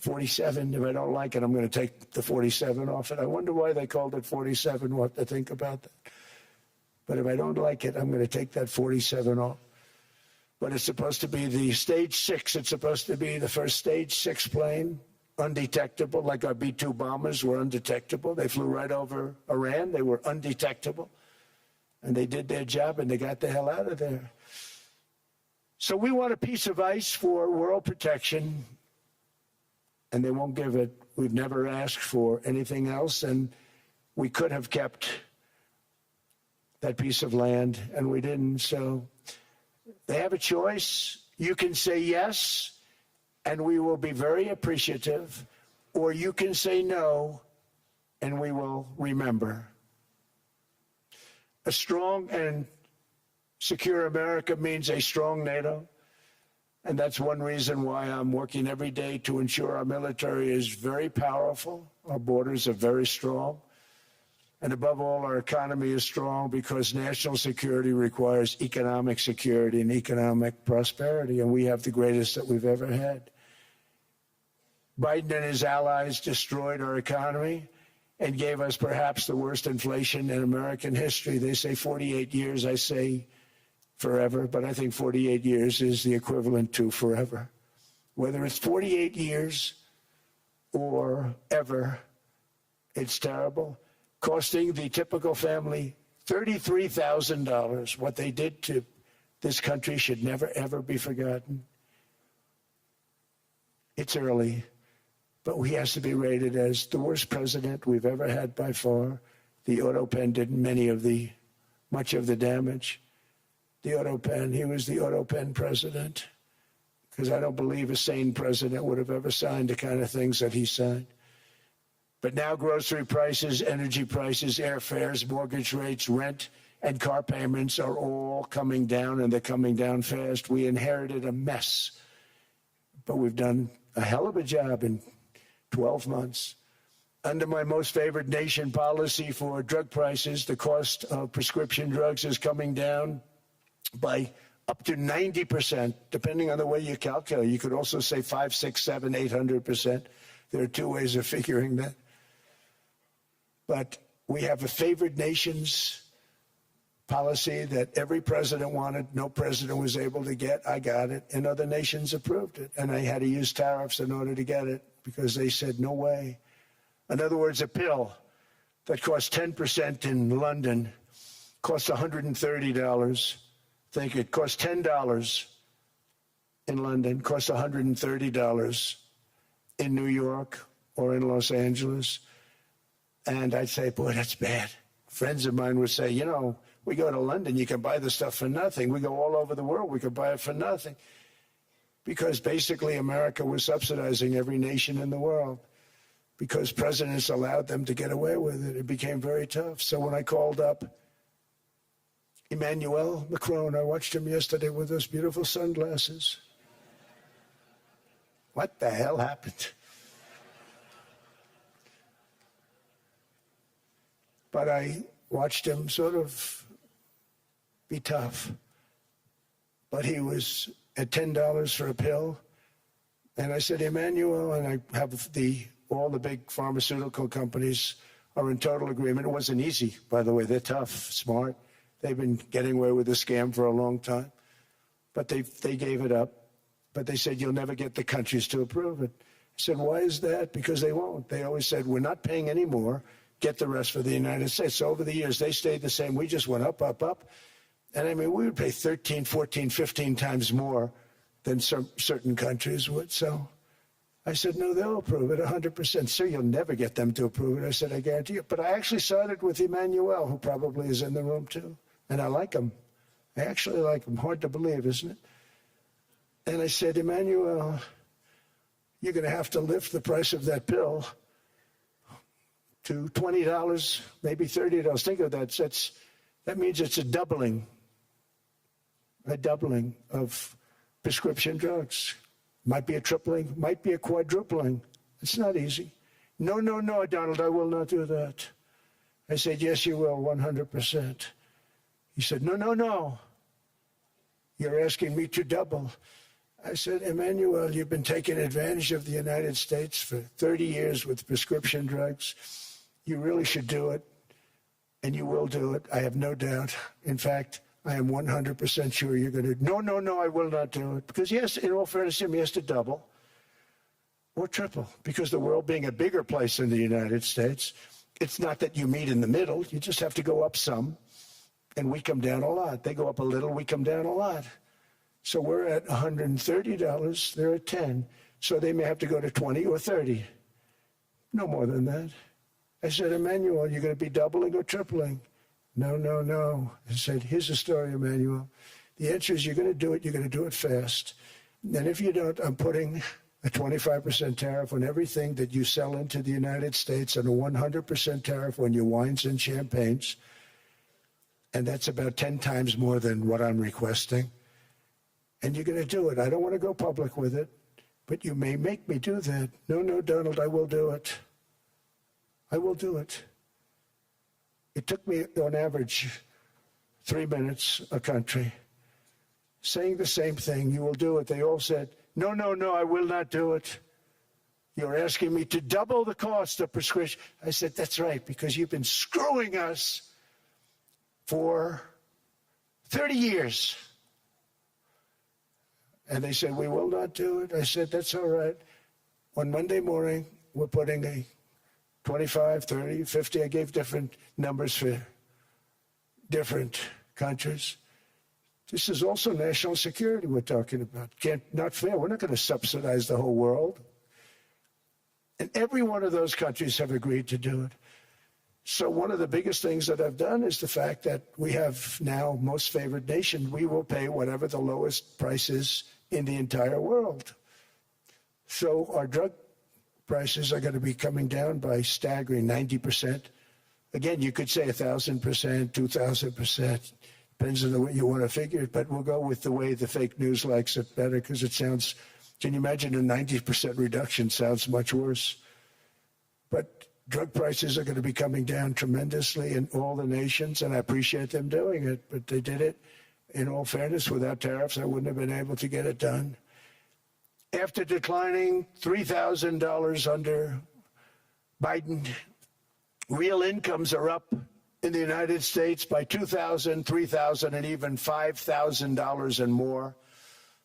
47. If I don't like it, I'm going to take the 47 off it. I wonder why they called it 47. We'll have to think about that. But if I don't like it, I'm going to take that 47 off. But it's supposed to be the Stage 6. It's supposed to be the first Stage 6 plane, undetectable, like our B-2 bombers were undetectable. They flew right over Iran. They were undetectable. And they did their job, and they got the hell out of there. So we want a piece of ice for world protection, and they won't give it. We've never asked for anything else, and we could have kept that piece of land, and we didn't. So they have a choice. You can say yes, and we will be very appreciative, or you can say no, and we will remember. A strong and secure America means a strong NATO, and that's one reason why I'm working every day to ensure our military is very powerful, our borders are very strong, and above all, our economy is strong because national security requires economic security and economic prosperity, and we have the greatest that we've ever had. Biden and his allies destroyed our economy and gave us perhaps the worst inflation in American history. They say 48 years, I say forever, but I think 48 years is the equivalent to forever. Whether it's 48 years or ever, it's terrible, costing the typical family $33,000. What they did to this country should never, ever be forgotten. It's early, but he has to be rated as the worst president we've ever had by far. The auto pen did much of the damage. The auto pen, he was the auto pen president, because I don't believe a sane president would have ever signed the kind of things that he signed. But now grocery prices, energy prices, airfares, mortgage rates, rent, and car payments are all coming down, and they're coming down fast. We inherited a mess, but we've done a hell of a job in 12 months. Under my most favored nation policy for drug prices, the cost of prescription drugs is coming down by up to 90%, depending on the way you calculate. You could also say 5, 6, 7, 800%. There are two ways of figuring that. But we have a favored nations policy that every president wanted, no president was able to get. I got it, and other nations approved it. And I had to use tariffs in order to get it because they said, no way. In other words, a pill that costs 10% in London costs $130. Think it costs $10 in London, costs $130 in New York or in Los Angeles. And I'd say, boy, that's bad. Friends of mine would say, you know, we go to London, you can buy the stuff for nothing. We go all over the world, we could buy it for nothing. Because basically America was subsidizing every nation in the world because presidents allowed them to get away with it. It became very tough. So when I called up Emmanuel Macron, I watched him yesterday with those beautiful sunglasses. What the hell happened? But I watched him sort of be tough. But he was at $10 for a pill. And I said, Emmanuel, and I have all the big pharmaceutical companies are in total agreement. It wasn't easy, by the way. They're tough, smart. They've been getting away with the scam for a long time. But they gave it up. But they said, you'll never get the countries to approve it. I said, why is that? Because they won't. They always said, we're not paying any more. Get the rest for the United States. So over the years, they stayed the same. We just went up, up, up. And I mean, we would pay 13, 14, 15 times more than certain countries would. So I said, no, they'll approve it 100%. Sir, you'll never get them to approve it. I said, I guarantee you. But I actually sided with Emmanuel, who probably is in the room too. And I like him. I actually like him. Hard to believe, isn't it? And I said, Emmanuel, you're going to have to lift the price of that pill to $20, maybe $30. Think of that. That means it's a doubling of prescription drugs. Might be a tripling, might be a quadrupling. It's not easy. No, no, no, Donald, I will not do that. I said, yes, you will, 100%. He said, no, no, no. You're asking me to double. I said, Emmanuel, you've been taking advantage of the United States for 30 years with prescription drugs. You really should do it, and you will do it. I have no doubt. In fact, I am 100% sure you're going to. No, no, no, I will not do it. Because, yes, in all fairness, he has to double or triple. Because the world being a bigger place than the United States, it's not that you meet in the middle. You just have to go up some, and we come down a lot. They go up a little, we come down a lot. So we're at $130, they're at 10. So they may have to go to 20 or 30. No more than that. I said, Emmanuel, you're going to be doubling or tripling? No, no, no. I said, here's the story, Emmanuel. The answer is you're going to do it, you're going to do it fast. And if you don't, I'm putting a 25% tariff on everything that you sell into the United States and a 100% tariff on your wines and champagnes. And that's about 10 times more than what I'm requesting. And you're going to do it. I don't want to go public with it, but you may make me do that. No, no, Donald, I will do it. I will do it. It took me, on average, 3 minutes a country, saying the same thing. You will do it. They all said, no, no, no, I will not do it. You're asking me to double the cost of prescription. I said, that's right, because you've been screwing us for 30 years. And they said, we will not do it. I said, that's all right. On Monday morning, we're putting a 25, 30, 50. I gave different numbers for different countries. This is also national security we're talking about. Not fair. We're not going to subsidize the whole world. And every one of those countries have agreed to do it. So one of the biggest things that I've done is the fact that we have now most favored nation. We will pay whatever the lowest price is in the entire world. So our drug prices are going to be coming down by staggering 90%. Again, you could say 1,000%, 2,000%. Depends on the way you want to figure it, but we'll go with the way the fake news likes it better because it sounds, can you imagine a 90% reduction sounds much worse. But drug prices are going to be coming down tremendously in all the nations, and I appreciate them doing it, but they did it, in all fairness, without tariffs. I wouldn't have been able to get it done. After declining $3,000 under Biden, real incomes are up in the United States by $2,000, $3,000, and even $5,000 and more.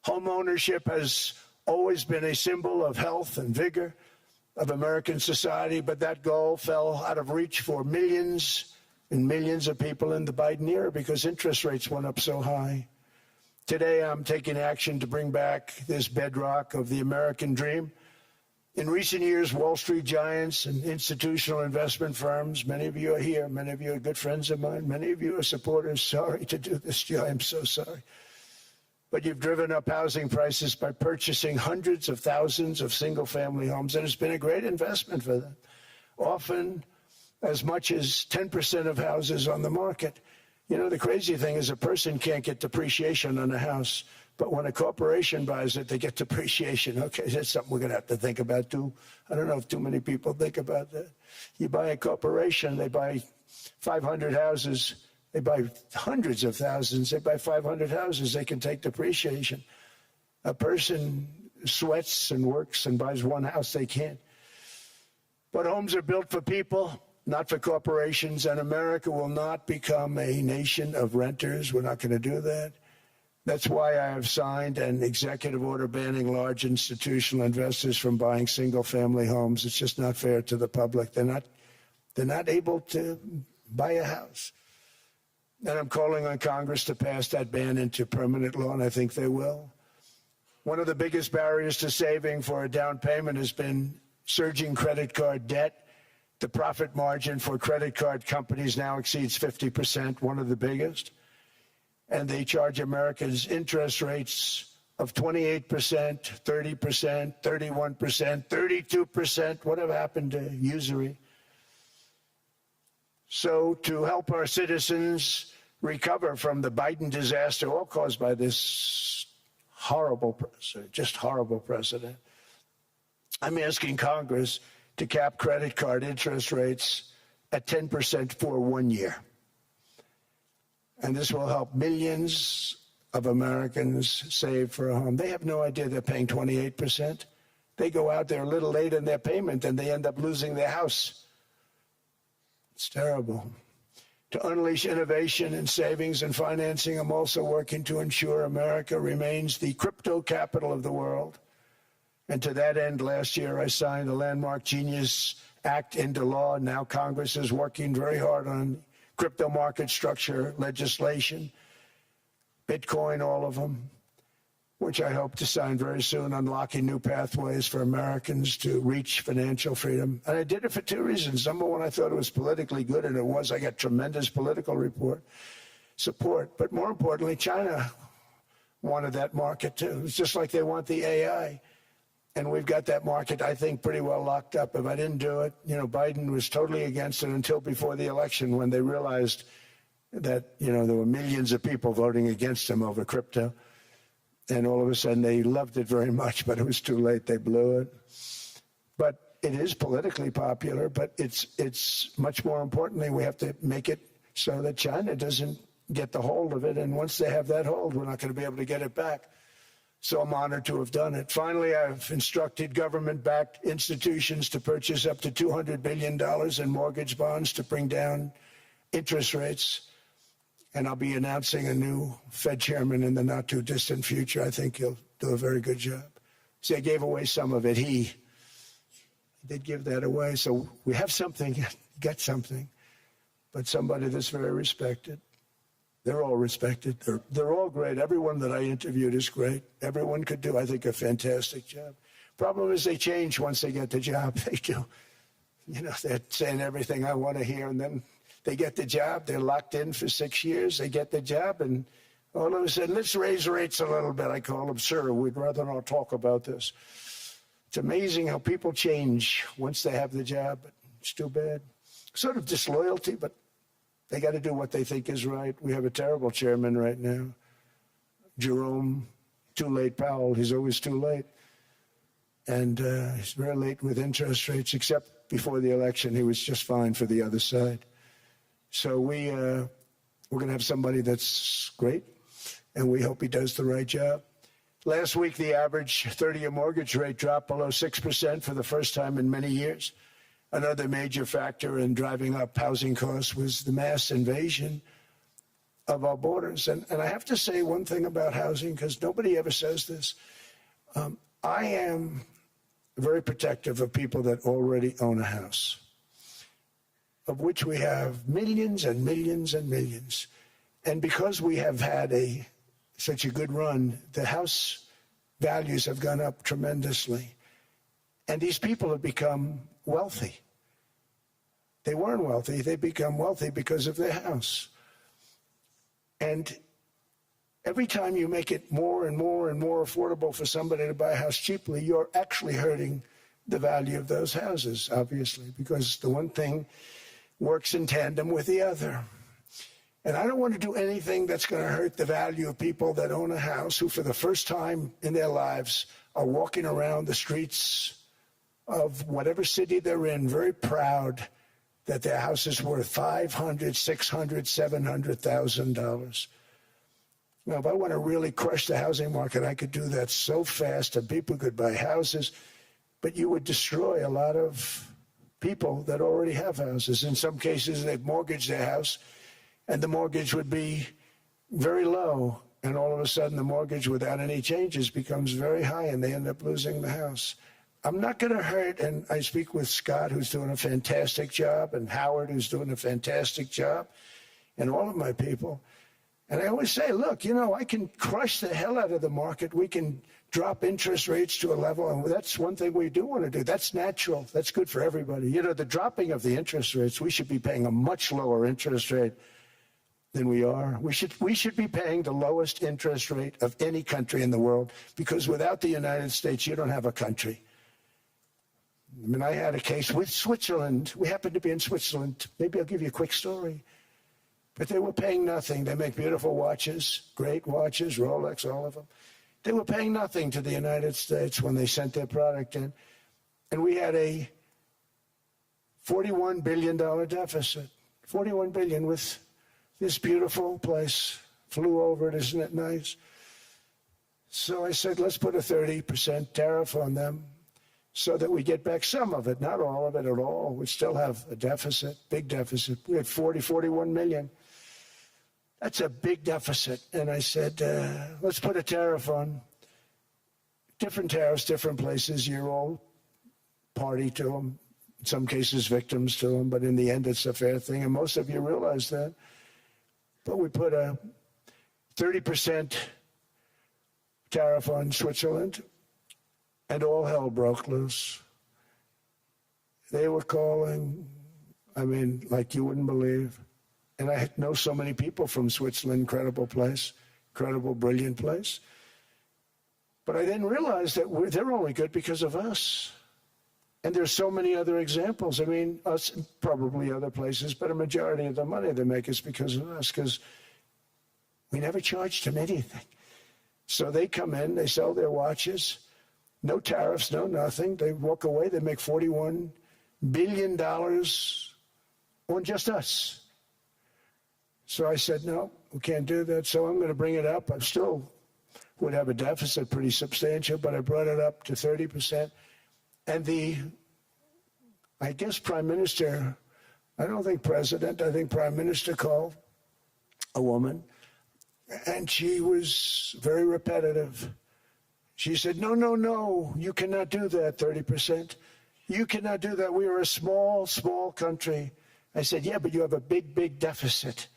Home ownership has always been a symbol of health and vigor of American society, but that goal fell out of reach for millions and millions of people in the Biden era because interest rates went up so high. Today, I'm taking action to bring back this bedrock of the American dream. In recent years, Wall Street giants and institutional investment firms, many of you are here, many of you are good friends of mine, many of you are supporters. Sorry to do this to you, I'm so sorry. But you've driven up housing prices by purchasing hundreds of thousands of single-family homes, and it's been a great investment for them. Often as much as 10% of houses on the market. You know, the crazy thing is a person can't get depreciation on a house, but when a corporation buys it, they get depreciation. Okay, that's something we're going to have to think about, too. I don't know if too many people think about that. You buy a corporation, they buy 500 houses. They buy hundreds of thousands. They buy 500 houses. They can take depreciation. A person sweats and works and buys one house, they can't. But homes are built for people, not for corporations, and America will not become a nation of renters. We're not going to do that. That's why I have signed an executive order banning large institutional investors from buying single-family homes. It's just not fair to the public. They're not able to buy a house. And I'm calling on Congress to pass that ban into permanent law, and I think they will. One of the biggest barriers to saving for a down payment has been surging credit card debt. The profit margin for credit card companies now exceeds 50%, one of the biggest. And they charge Americans interest rates of 28%, 30%, 31%, 32%. Whatever happened to usury? So to help our citizens recover from the Biden disaster, all caused by this horrible president, just horrible president, I'm asking Congress to cap credit card interest rates at 10% for 1 year. And this will help millions of Americans save for a home. They have no idea they're paying 28%. They go out there a little late in their payment and they end up losing their house. It's terrible. To unleash innovation in savings and financing, I'm also working to ensure America remains the crypto capital of the world. And to that end, last year I signed the landmark Genius Act into law. Now Congress is working very hard on crypto market structure legislation, Bitcoin, all of them. which I hope to sign very soon, unlocking new pathways for Americans to reach financial freedom. And I did it for two reasons. Number one, I thought it was politically good, and it was. I got tremendous political support. But more importantly, China wanted that market too. It's just like they want the AI. And we've got that market, I think, pretty well locked up. If I didn't do it, Biden was totally against it until before the election, when they realized that, there were millions of people voting against him over crypto. And all of a sudden they loved it very much, but it was too late. They blew it. But it is politically popular, but it's much more importantly, we have to make it so that China doesn't get the hold of it. And once they have that hold, we're not going to be able to get it back. So I'm honored to have done it. Finally, I've instructed government-backed institutions to purchase up to $200 billion in mortgage bonds to bring down interest rates. And I'll be announcing a new Fed chairman in the not-too-distant future. I think he'll do a very good job. See, I gave away some of it. He did give that away. So we have something, got something, but somebody that's very respected. They're all respected. They're all great. Everyone that I interviewed is great. Everyone could do, I think, a fantastic job. Problem is they change once they get the job. They do. They're saying everything I want to hear, and then they get the job. They're locked in for 6 years. They get the job, and all of a sudden, let's raise rates a little bit. I call them, sir, we'd rather not talk about this. It's amazing how people change once they have the job, but it's too bad. Sort of disloyalty, but they got to do what they think is right. We have a terrible chairman right now, Jerome, too late Powell. He's always too late. And he's very late with interest rates, except before the election. He was just fine for the other side. So we're going to have somebody that's great, and we hope he does the right job. Last week, the average 30-year mortgage rate dropped below 6% for the first time in many years. Another major factor in driving up housing costs was the mass invasion of our borders. And I have to say one thing about housing, because nobody ever says this. I am very protective of people that already own a house, of which we have millions and millions and millions. And because we have had such a good run, the house values have gone up tremendously. And these people have become wealthy. They weren't wealthy. They become wealthy because of their house. And every time you make it more and more and more affordable for somebody to buy a house cheaply, you're actually hurting the value of those houses, obviously, because the one thing works in tandem with the other. And I don't want to do anything that's going to hurt the value of people that own a house, who for the first time in their lives are walking around the streets of whatever city they're in, very proud that their house is worth $500,000, $600,000, $700,000. Now, if I want to really crush the housing market, I could do that so fast, and people could buy houses, but you would destroy a lot of people that already have houses. In some cases, they've mortgaged their house, and the mortgage would be very low, and all of a sudden the mortgage without any changes becomes very high, and they end up losing the house. I'm not going to hurt, and I speak with Scott, who's doing a fantastic job, and Howard, who's doing a fantastic job, and all of my people. And I always say, look, I can crush the hell out of the market. We can drop interest rates to a level, and that's one thing we do want to do. That's natural. That's good for everybody. The dropping of the interest rates, we should be paying a much lower interest rate than we are. We should be paying the lowest interest rate of any country in the world, because without the United States, you don't have a country. I mean, I had a case with Switzerland. We happened to be in Switzerland. Maybe I'll give you a quick story. But they were paying nothing. They make beautiful watches, great watches, Rolex, all of them. They were paying nothing to the United States when they sent their product in. And we had a $41 billion deficit. $41 billion with this beautiful place. Flew over it, isn't it nice? So I said, let's put a 30% tariff on them, so that we get back some of it, not all of it at all. We still have a deficit, big deficit. We had 41 million. That's a big deficit. And I said, let's put a tariff on. Different tariffs, different places. You're all party to them. In some cases, victims to them. But in the end, it's a fair thing. And most of you realize that. But we put a 30% tariff on Switzerland, and all hell broke loose. They were calling, like you wouldn't believe. And I know so many people from Switzerland, incredible place, incredible, brilliant place. But I didn't realize that they're only good because of us. And there's so many other examples. Us and probably other places, but a majority of the money they make is because of us, because we never charged them anything. So they come in, they sell their watches, no tariffs, no nothing. They walk away, they make $41 billion on just us. So I said, no, we can't do that. So I'm going to bring it up. I still would have a deficit pretty substantial, but I brought it up to 30%. And I guess Prime Minister, I don't think President, I think Prime Minister called a woman, and she was very repetitive. She said, no, you cannot do that, 30%. You cannot do that. We are a small, small country. I said, yeah, but you have a big, big deficit.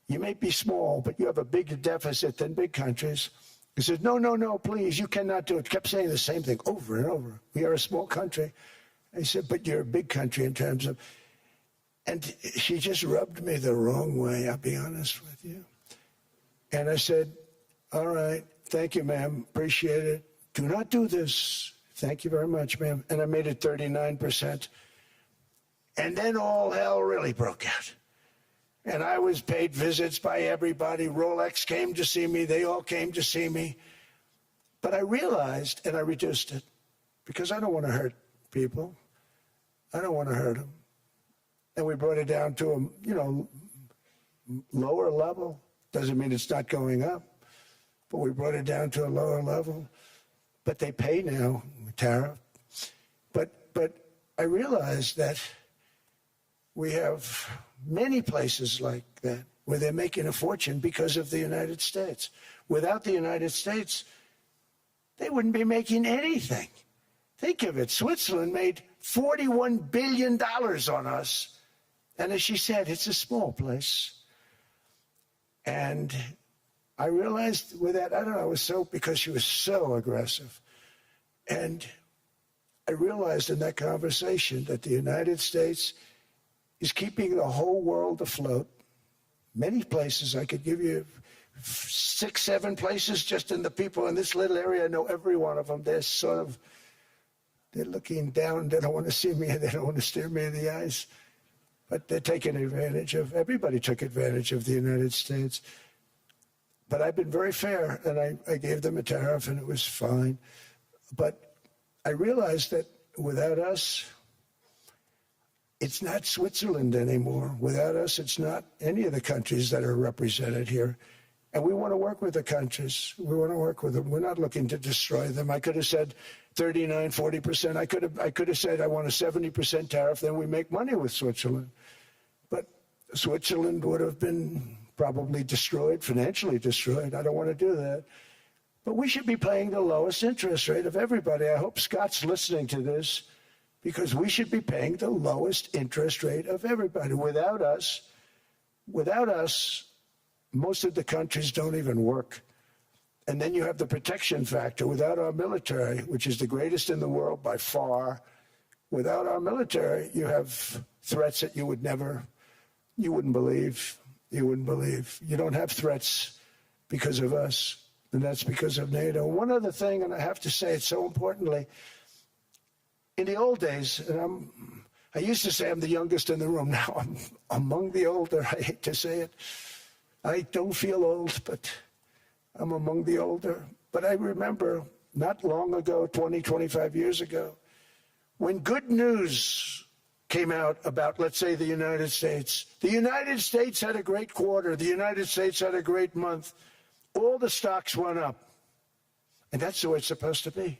You may be small, but you have a bigger deficit than big countries. He said, no, please, you cannot do it. Kept saying the same thing over and over. We are a small country. I said, but you're a big country in terms of... And she just rubbed me the wrong way, I'll be honest with you. And I said, all right, thank you, ma'am, appreciate it. Do not do this. Thank you very much, ma'am. And I made it 39%. And then all hell really broke out. And I was paid visits by everybody. Rolex came to see me. They all came to see me. But I realized, and I reduced it, because I don't want to hurt people. I don't want to hurt them. And we brought it down to a, lower level. Doesn't mean it's not going up. But we brought it down to a lower level. But they pay now, tariff. But I realized that we have many places like that where they're making a fortune because of the United States. Without the United States, they wouldn't be making anything. Think of it. Switzerland made $41 billion on us. And as she said, it's a small place. And I realized with that, I don't know, because she was so aggressive. And I realized in that conversation that the United States is keeping the whole world afloat. Many places, I could give you 6, 7 places just in the people in this little area. I know every one of them. They're looking down. They don't want to see me. They don't want to stare me in the eyes. But they're taking advantage of, everybody took advantage of the United States. But I've been very fair, and I gave them a tariff, and it was fine. But I realized that without us, it's not Switzerland anymore. Without us, it's not any of the countries that are represented here. And we want to work with the countries. We want to work with them. We're not looking to destroy them. I could have said 39, 40%. I could have said I want a 70% tariff, then we make money with Switzerland. But Switzerland would have been probably destroyed, financially destroyed. I don't want to do that. But we should be paying the lowest interest rate of everybody. I hope Scott's listening to this, because we should be paying the lowest interest rate of everybody. Without us, most of the countries don't even work. And then you have the protection factor. Without our military, which is the greatest in the world by far, without our military, you have threats that you wouldn't believe. You don't have threats because of us, and that's because of NATO. One other thing, and I have to say it so importantly, in the old days, and I used to say I'm the youngest in the room. Now I'm among the older. I hate to say it. I don't feel old, but I'm among the older. But I remember not long ago, 20, 25 years ago, when good news came out about, let's say, the United States. The United States had a great quarter. The United States had a great month. All the stocks went up. And that's the way it's supposed to be.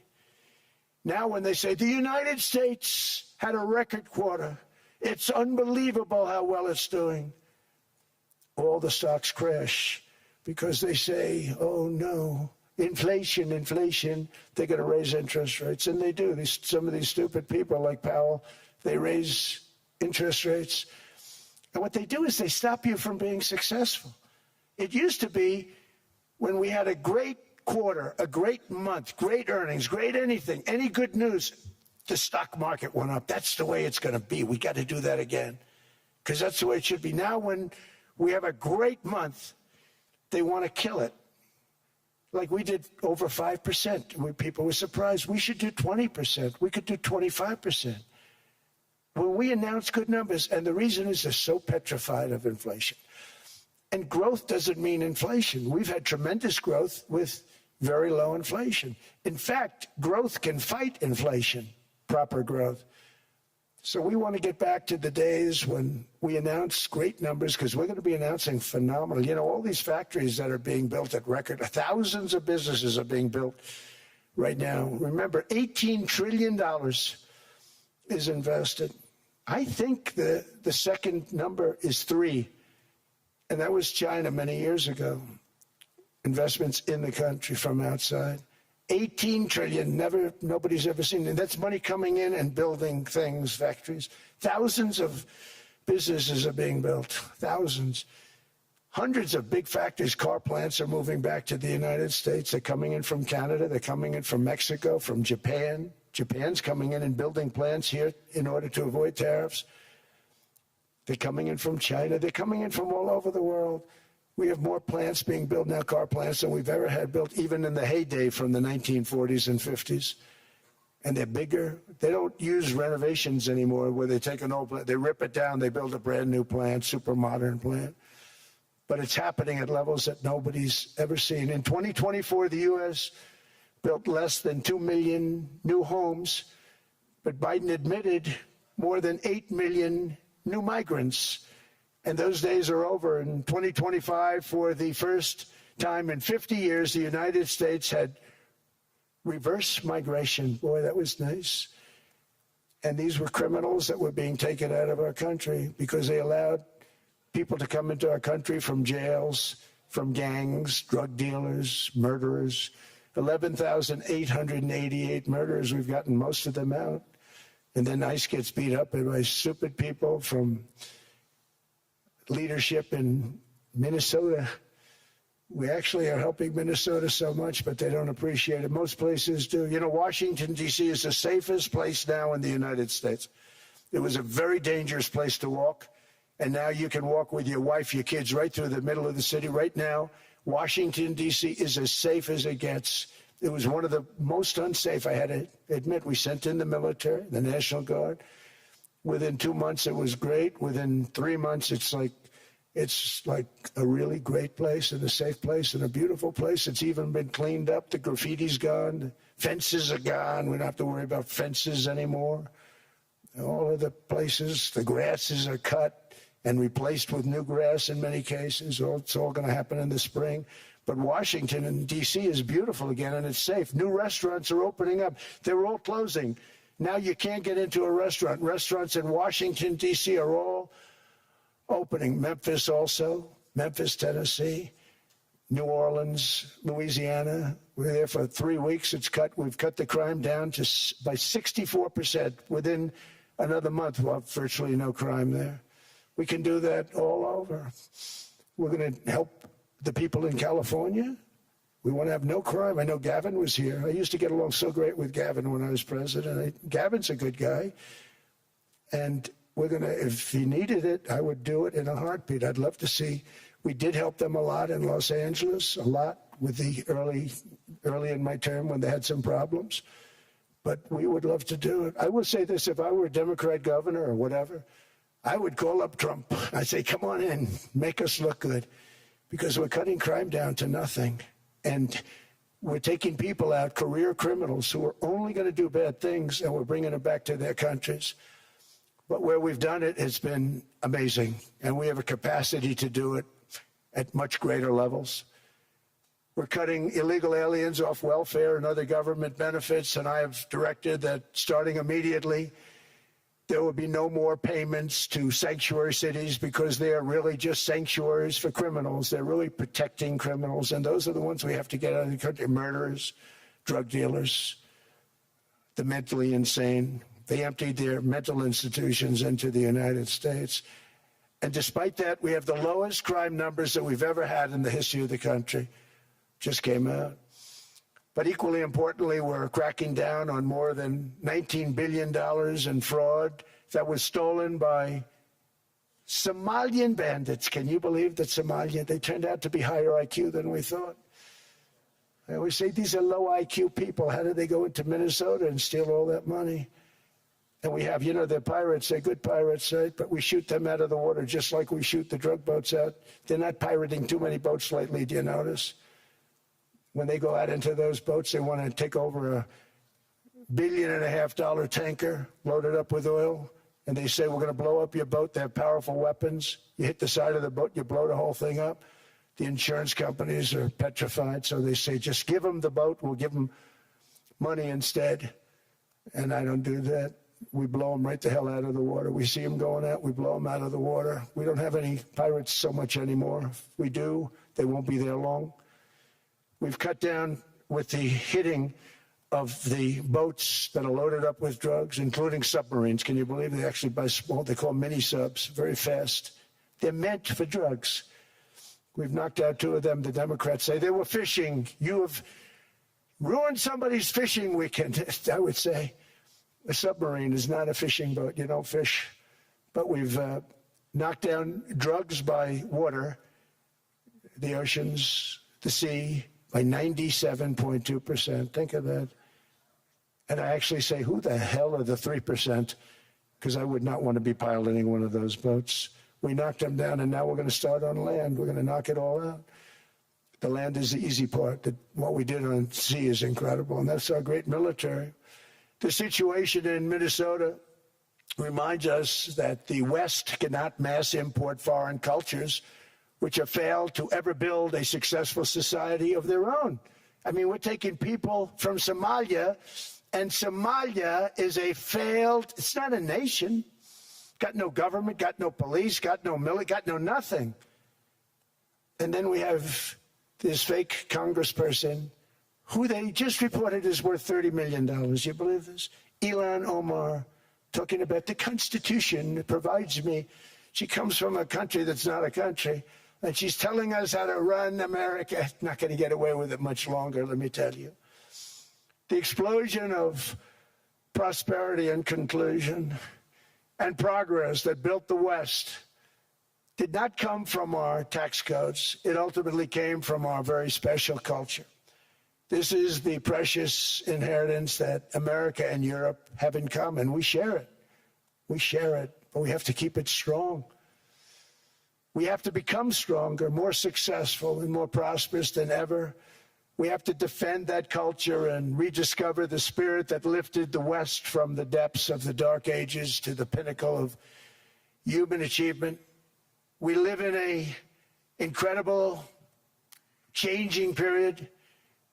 Now when they say the United States had a record quarter, it's unbelievable how well it's doing, all the stocks crash because they say, oh no, inflation, they're going to raise interest rates. And they do. Some of these stupid people like Powell, they raise interest rates. And what they do is they stop you from being successful. It used to be when we had a great quarter, a great month, great earnings, great anything, any good news, the stock market went up. That's the way it's going to be. We got to do that again because that's the way it should be. Now when we have a great month, they want to kill it. Like we did over 5%. People were surprised. We should do 20%. We could do 25%. When we announce good numbers, and the reason is they're so petrified of inflation. And growth doesn't mean inflation. We've had tremendous growth with very low inflation. In fact, growth can fight inflation, proper growth. So we want to get back to the days when we announce great numbers because we're going to be announcing phenomenal. You know, all these factories that are being built at record, thousands of businesses are being built right now. Remember, $18 trillion is invested. I think the second number is 3. And that was China many years ago. Investments in the country from outside. 18 trillion, nobody's ever seen. And that's money coming in and building things, factories. Thousands of businesses are being built, thousands. Hundreds of big factories, car plants are moving back to the United States. They're coming in from Canada, they're coming in from Mexico, from Japan. Japan's coming in and building plants here in order to avoid tariffs. They're coming in from China. They're coming in from all over the world. We have more plants being built now, car plants, than we've ever had built, even in the heyday from the 1940s and 50s. And they're bigger. They don't use renovations anymore where they take an old plant, they rip it down, they build a brand new plant, super modern plant. But it's happening at levels that nobody's ever seen. In 2024, the U.S. built less than 2 million new homes, but Biden admitted more than 8 million new migrants. And those days are over. In 2025, for the first time in 50 years, the United States had reverse migration. Boy, that was nice. And these were criminals that were being taken out of our country because they allowed people to come into our country from jails, from gangs, drug dealers, murderers. 11,888 murderers. We've gotten most of them out. And then ICE gets beat up by stupid people from leadership in Minnesota. We actually are helping Minnesota so much, but they don't appreciate it. Most places do. You know, Washington, D.C. is the safest place now in the United States. It was a very dangerous place to walk, and now you can walk with your wife, your kids, right through the middle of the city. Right now, Washington, D.C. is as safe as it gets. It was one of the most unsafe, I had to admit. We sent in the military, the National Guard. Within 2 months, it was great. Within 3 months, it's like a really great place and a safe place and a beautiful place. It's even been cleaned up. The graffiti's gone. The fences are gone. We don't have to worry about fences anymore. All of the places, the grasses are cut and replaced with new grass in many cases. It's all going to happen in the spring. But Washington and D.C. is beautiful again, and it's safe. New restaurants are opening up. They're all closing. Now you can't get into a restaurant. Restaurants in Washington, D.C. are all opening. Memphis also, Memphis, Tennessee, New Orleans, Louisiana. We're there for 3 weeks. We've cut the crime down by 64%. Within another month, we'll have virtually no crime there. We can do that all over. We're going to help the people in California. We want to have no crime. I know Gavin was here. I used to get along so great with Gavin when I was president. Gavin's a good guy. And we're going to, if he needed it, I would do it in a heartbeat. I'd love to see. We did help them a lot in Los Angeles, a lot with the early in my term when they had some problems. But we would love to do it. I will say this, if I were a Democrat governor or whatever, I would call up Trump. I'd say, come on in, make us look good. Because we're cutting crime down to nothing. And we're taking people out, career criminals who are only going to do bad things, and we're bringing them back to their countries. But where we've done it, it's been amazing. And we have a capacity to do it at much greater levels. We're cutting illegal aliens off welfare and other government benefits, and I have directed that starting immediately, there will be no more payments to sanctuary cities because they are really just sanctuaries for criminals. They're really protecting criminals, and those are the ones we have to get out of the country. Murderers, drug dealers, the mentally insane. They emptied their mental institutions into the United States. And despite that, we have the lowest crime numbers that we've ever had in the history of the country. Just came out. But equally importantly, we're cracking down on more than $19 billion in fraud that was stolen by Somalian bandits. Can you believe that Somalia, they turned out to be higher IQ than we thought. I always say these are low IQ people. How did they go into Minnesota and steal all that money? And we have, they're pirates, they're good pirates, right? But we shoot them out of the water just like we shoot the drug boats out. They're not pirating too many boats lately, do you notice? When they go out into those boats, they want to take over $1.5 billion tanker loaded up with oil. And they say, we're going to blow up your boat. They have powerful weapons. You hit the side of the boat, you blow the whole thing up. The insurance companies are petrified. So they say, just give them the boat. We'll give them money instead. And I don't do that. We blow them right the hell out of the water. We see them going out, we blow them out of the water. We don't have any pirates so much anymore. If we do, they won't be there long. We've cut down with the hitting of the boats that are loaded up with drugs, including submarines. Can you believe they actually buy small, they call mini subs, very fast. They're meant for drugs. We've knocked out 2 of them. The Democrats say they were fishing. You have ruined somebody's fishing weekend, I would say. A submarine is not a fishing boat. You don't fish. But we've knocked down drugs by water, the oceans, the sea, by 97.2%. Think of that. And I actually say, who the hell are the 3%? Because I would not want to be piloting one of those boats. We knocked them down, and now we're going to start on land. We're going to knock it all out. The land is the easy part. What we did on sea is incredible, and that's our great military. The situation in Minnesota reminds us that the West cannot mass import foreign cultures, which have failed to ever build a successful society of their own. I mean, we're taking people from Somalia, and Somalia is a failed, it's not a nation. Got no government, got no police, got no military, got no nothing. And then we have this fake congressperson who they just reported is worth $30 million. You believe this? Ilhan Omar, talking about the Constitution provides me. She comes from a country that's not a country, and she's telling us how to run America. Not going to get away with it much longer, let me tell you. The explosion of prosperity and conclusion and progress that built the West did not come from our tax codes. It ultimately came from our very special culture. This is the precious inheritance that America and Europe have in common. We share it. We share it, but we have to keep it strong. We have to become stronger, more successful, and more prosperous than ever. We have to defend that culture and rediscover the spirit that lifted the West from the depths of the Dark Ages to the pinnacle of human achievement. We live in an incredible, changing period.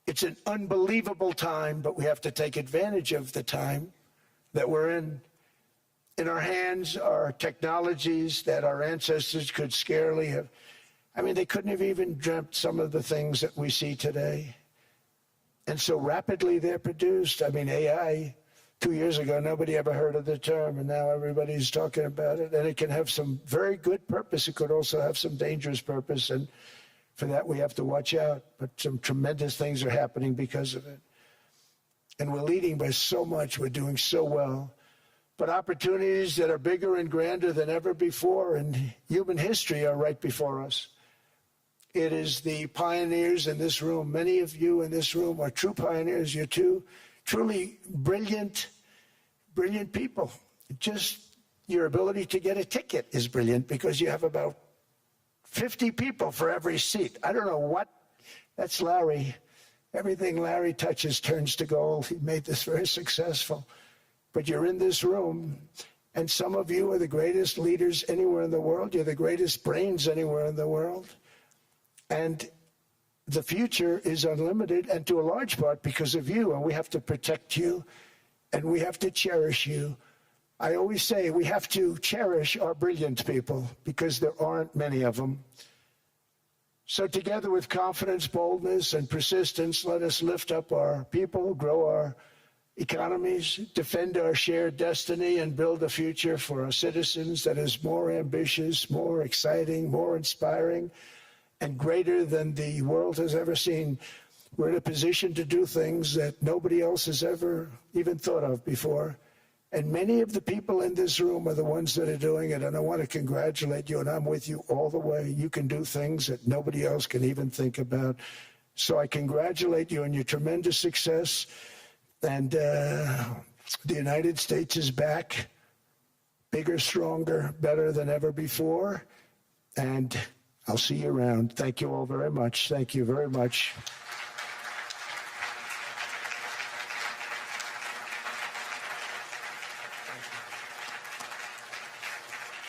It's an unbelievable time, but we have to take advantage of the time that we're in. In our hands are technologies that our ancestors could scarcely have. I mean, they couldn't have even dreamt some of the things that we see today. And so rapidly they're produced. I mean, AI, 2 years ago, nobody ever heard of the term, and now everybody's talking about it. And it can have some very good purpose. It could also have some dangerous purpose, and for that we have to watch out. But some tremendous things are happening because of it. And we're leading by so much. We're doing so well. But opportunities that are bigger and grander than ever before in human history are right before us. It is the pioneers in this room. Many of you in this room are true pioneers. You're two truly brilliant people. Just your ability to get a ticket is brilliant because you have about 50 people for every seat. I don't know what. That's Larry. Everything Larry touches turns to gold. He made this very successful. But you're in this room, and some of you are the greatest leaders anywhere in the world. You're the greatest brains anywhere in the world. And the future is unlimited, and to a large part because of you, and we have to protect you, and we have to cherish you. I always say we have to cherish our brilliant people because there aren't many of them. So together with confidence, boldness, and persistence, let us lift up our people, grow our economies, defend our shared destiny, and build a future for our citizens that is more ambitious, more exciting, more inspiring, and greater than the world has ever seen. We're in a position to do things that nobody else has ever even thought of before. And many of the people in this room are the ones that are doing it. And I want to congratulate you, and I'm with you all the way. You can do things that nobody else can even think about. So I congratulate you on your tremendous success. And the United States is back, bigger, stronger, better than ever before. And I'll see you around. Thank you all very much. Thank you very much.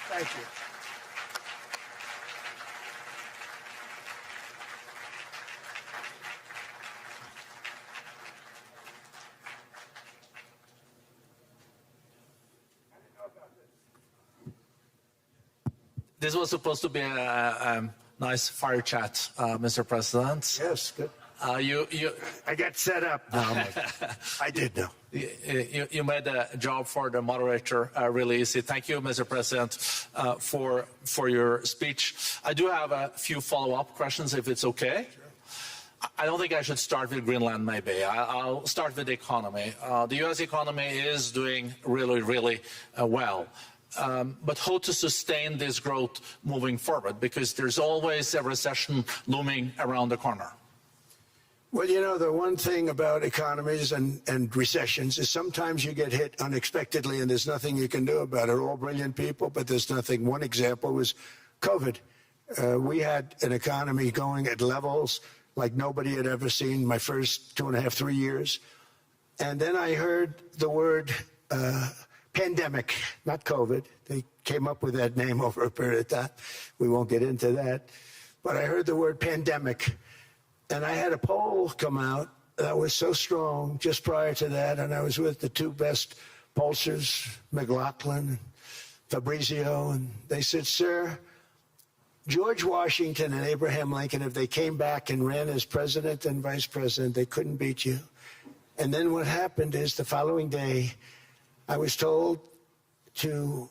Thank you. This was supposed to be a nice fire chat, Mr. President. Yes, good. I got set up now. I did know. You made the job for the moderator really easy. Thank you, Mr. President, for your speech. I do have a few follow-up questions, if it's okay. Sure. I don't think I should start with Greenland, maybe. I'll start with the economy. The U.S. economy is doing really, really well. But how to sustain this growth moving forward? Because there's always a recession looming around the corner. Well, you know, the one thing about economies and recessions is sometimes you get hit unexpectedly and there's nothing you can do about it. All brilliant people, but there's nothing. One example was COVID. We had an economy going at levels like nobody had ever seen my first 2.5, 3 years. And then I heard the word pandemic, not COVID. They came up with that name over a period of time. We won't get into that. But I heard the word pandemic. And I had a poll come out that was so strong just prior to that, and I was with the two best pollsters, McLaughlin and Fabrizio, and they said, sir, George Washington and Abraham Lincoln, if they came back and ran as president and vice president, they couldn't beat you. And then what happened is the following day, I was told to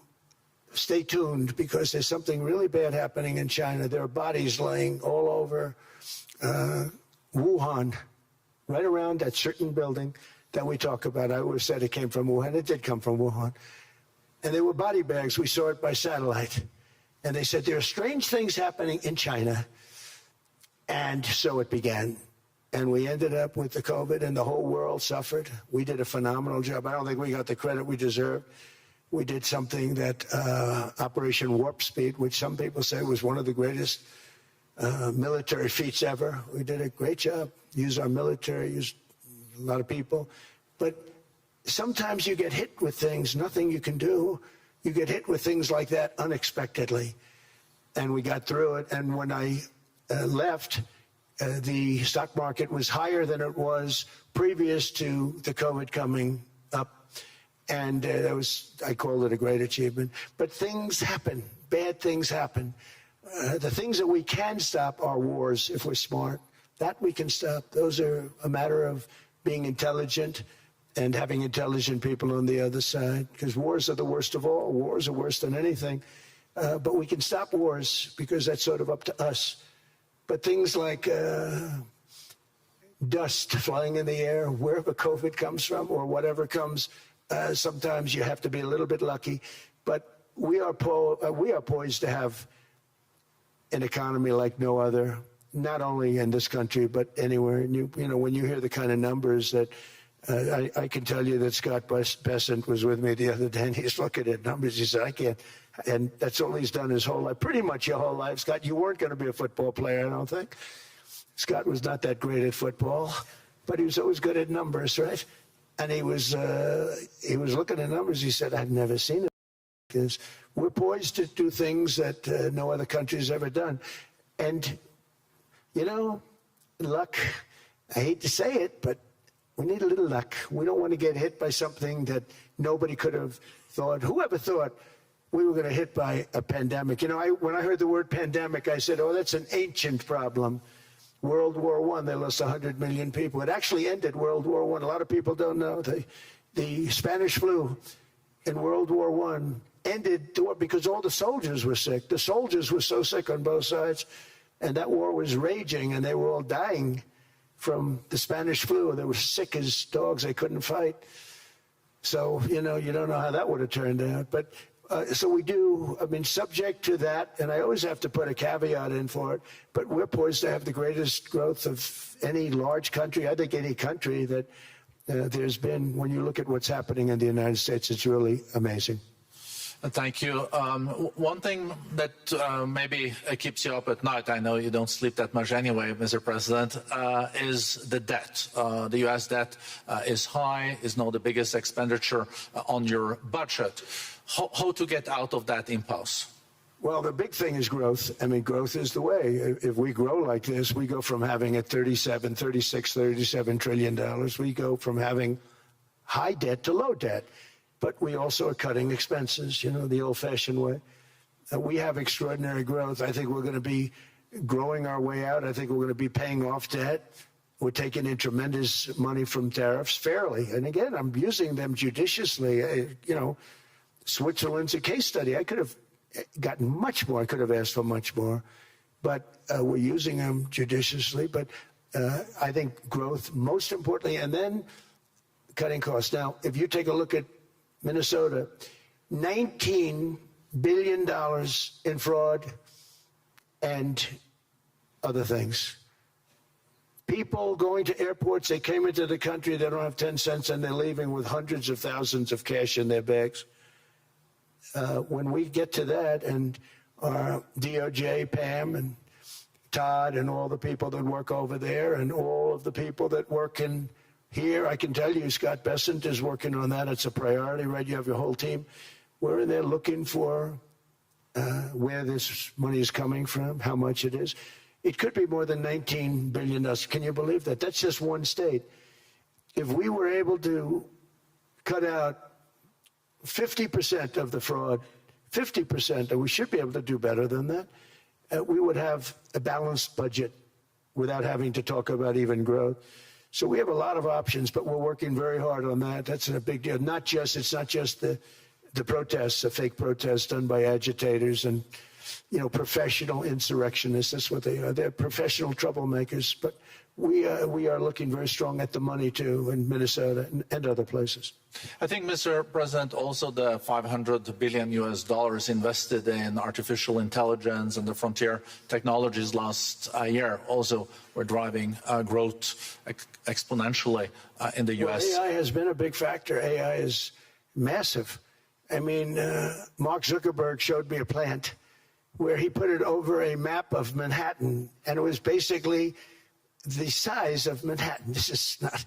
stay tuned because there's something really bad happening in China. There are bodies laying all over Wuhan, right around that certain building that we talk about. I always said it came from Wuhan. It did come from Wuhan. And they were body bags. We saw it by satellite. And they said, there are strange things happening in China. And so it began. And we ended up with the COVID, and the whole world suffered. We did a phenomenal job. I don't think we got the credit we deserve. We did something that Operation Warp Speed, which some people say was one of the greatest military feats ever. We did a great job. Used our military, used a lot of people. But sometimes you get hit with things, nothing you can do. You get hit with things like that unexpectedly. And we got through it. And when I left, the stock market was higher than it was previous to the COVID coming up. And that was, I called it a great achievement. But things happen. Bad things happen. The things that we can stop are wars if we're smart. That we can stop. Those are a matter of being intelligent and having intelligent people on the other side, because wars are the worst of all. Wars are worse than anything. But we can stop wars because that's sort of up to us. But things like dust flying in the air, wherever COVID comes from or whatever comes, sometimes you have to be a little bit lucky. But we are poised to have an economy like no other, not only in this country, but anywhere. And you know, when you hear the kind of numbers that I can tell you that Scott Bessent was with me the other day, and he's looking at numbers. He said, I can't. And that's all he's done his whole life, pretty much your whole life. Scott, you weren't going to be a football player, I don't think. Scott was not that great at football, but he was always good at numbers, right? And he was looking at numbers. He said, I've never seen it. Because we're poised to do things that no other country has ever done. And, you know, luck, I hate to say it, but we need a little luck. We don't want to get hit by something that nobody could have thought. Whoever thought we were going to hit by a pandemic? You know, when I heard the word pandemic, I said, oh, that's an ancient problem. World War I, they lost 100 million people. It actually ended World War I. A lot of people don't know. The Spanish flu in World War I ended the war because all the soldiers were sick. The soldiers were so sick on both sides, and that war was raging, and they were all dying from the Spanish flu. They were sick as dogs. They couldn't fight. So, you don't know how that would have turned out. But so we do, subject to that, and I always have to put a caveat in for it, but we're poised to have the greatest growth of any large country, I think any country that there's been. When you look at what's happening in the United States, it's really amazing. Thank you. One thing that maybe keeps you up at night, I know you don't sleep that much anyway, Mr. President, is the debt. The U.S. debt is high, is now the biggest expenditure on your budget. How to get out of that impasse? Well, the big thing is growth. Growth is the way. If we grow like this, we go from having at $37 trillion, we go from having high debt to low debt. But we also are cutting expenses, the old-fashioned way. We have extraordinary growth. I think we're going to be growing our way out. I think we're going to be paying off debt. We're taking in tremendous money from tariffs fairly. And again, I'm using them judiciously. Switzerland's a case study. I could have gotten much more. I could have asked for much more. But we're using them judiciously. But I think growth, most importantly, and then cutting costs. Now, if you take a look at Minnesota, $19 billion in fraud and other things. People going to airports, they came into the country, they don't have 10 cents, and they're leaving with hundreds of thousands of cash in their bags. When we get to that, and our DOJ, Pam, and Todd, and all the people that work over there, and all of the people that work in here, I can tell you, Scott Bessent is working on that. It's a priority, right? You have your whole team. We're in there looking for where this money is coming from, how much it is. It could be more than $19 billion. Can you believe that? That's just one state. If we were able to cut out 50% of the fraud, 50%, and we should be able to do better than that, we would have a balanced budget without having to talk about even growth. So we have a lot of options, but we're working very hard on that. That's a big deal. It's not just the protests, the fake protests done by agitators and, professional insurrectionists. That's what they are. They're professional troublemakers. But we are looking very strong at the money, too, in Minnesota and other places. I think, Mr. President, also the $500 billion invested in artificial intelligence and the frontier technologies last year also were driving growth exponentially in the U.S. Well, AI has been a big factor. AI is massive. Mark Zuckerberg showed me a plant where he put it over a map of Manhattan, and it was basically the size of Manhattan. This is not,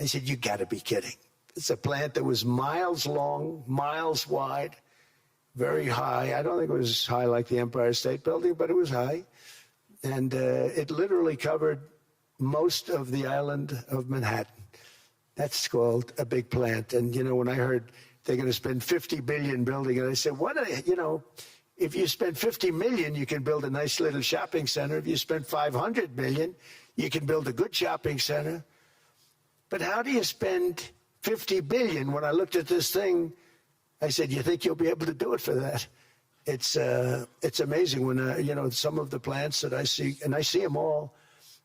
I said, you got to be kidding. It's a plant that was miles long, miles wide, very high. I don't think it was high like the Empire State Building, but it was high. And it literally covered most of the island of Manhattan. That's called a big plant. And, when I heard they're going to spend $50 billion building it, I said, if you spend $50 million, you can build a nice little shopping center. If you spend $500 million, you can build a good shopping center. But how do you spend $50 billion? When I looked at this thing, I said, you think you'll be able to do it for that? It's amazing when, some of the plants that I see, and I see them all.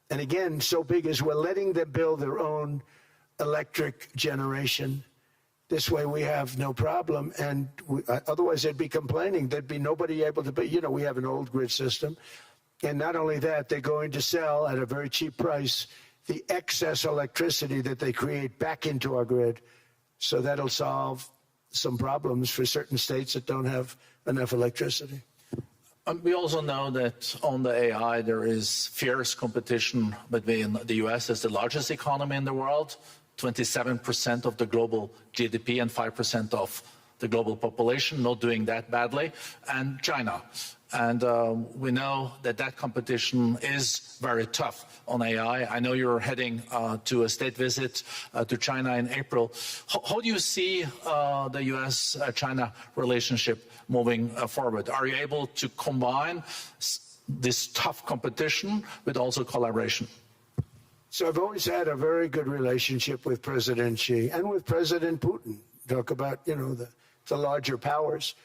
And again, so big as we're letting them build their own electric generation. This way we have no problem. And otherwise they'd be complaining. There'd be nobody able to, but we have an old grid system. And not only that, they're going to sell at a very cheap price the excess electricity that they create back into our grid. So that'll solve some problems for certain states that don't have enough electricity. We also know that on the AI, there is fierce competition between the U.S. as the largest economy in the world, 27% of the global GDP and 5% of the global population, not doing that badly, and China. And we know that competition is very tough on AI. I know you're heading to a state visit to China in April. How do you see the U.S.-China relationship moving forward? Are you able to combine this tough competition with also collaboration? So I've always had a very good relationship with President Xi and with President Putin. Talk about, the larger powers.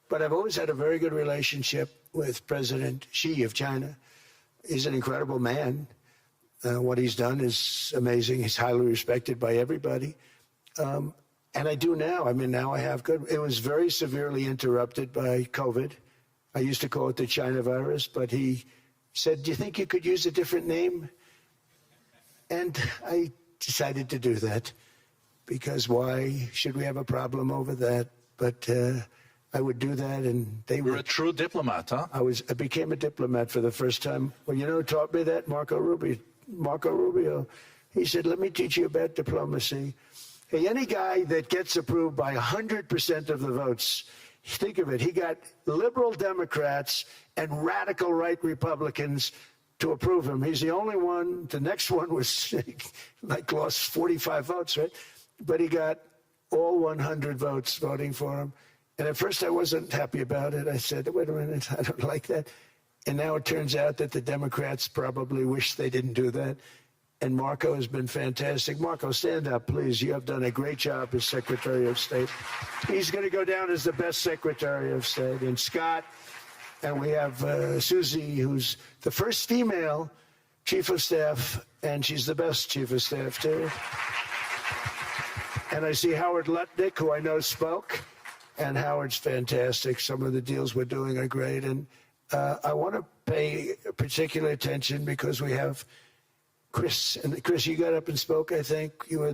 But I've always had a very good relationship with President Xi of China. He's an incredible man. What he's done is amazing. He's highly respected by everybody. And I do now. I mean, now I have good. It was very severely interrupted by COVID. I used to call it the China virus, but he said, "Do you think you could use a different name?" And I decided to do that because why should we have a problem over that? But I would do that, and they were You're a true diplomat, huh? I became a diplomat for the first time. Well, you know who taught me that? Marco Rubio. He said, "Let me teach you about diplomacy." Hey, any guy that gets approved by 100% of the votes, think of it, he got liberal Democrats and radical right Republicans to approve him. He's the only one. The next one was like lost 45 votes, right? But he got all 100 votes voting for him. And at first I wasn't happy about it. I said, wait a minute, I don't like that. And now it turns out that the Democrats probably wish they didn't do that. And Marco has been fantastic. Marco, stand up, please. You have done a great job as Secretary of State. He's going to go down as the best Secretary of State. And Scott, and we have Susie, who's the first female Chief of Staff, and she's the best Chief of Staff, too. And I see Howard Lutnick, who I know spoke, and Howard's fantastic. Some of the deals we're doing are great. And I want to pay particular attention because we have Chris. And Chris, you got up and spoke, I think.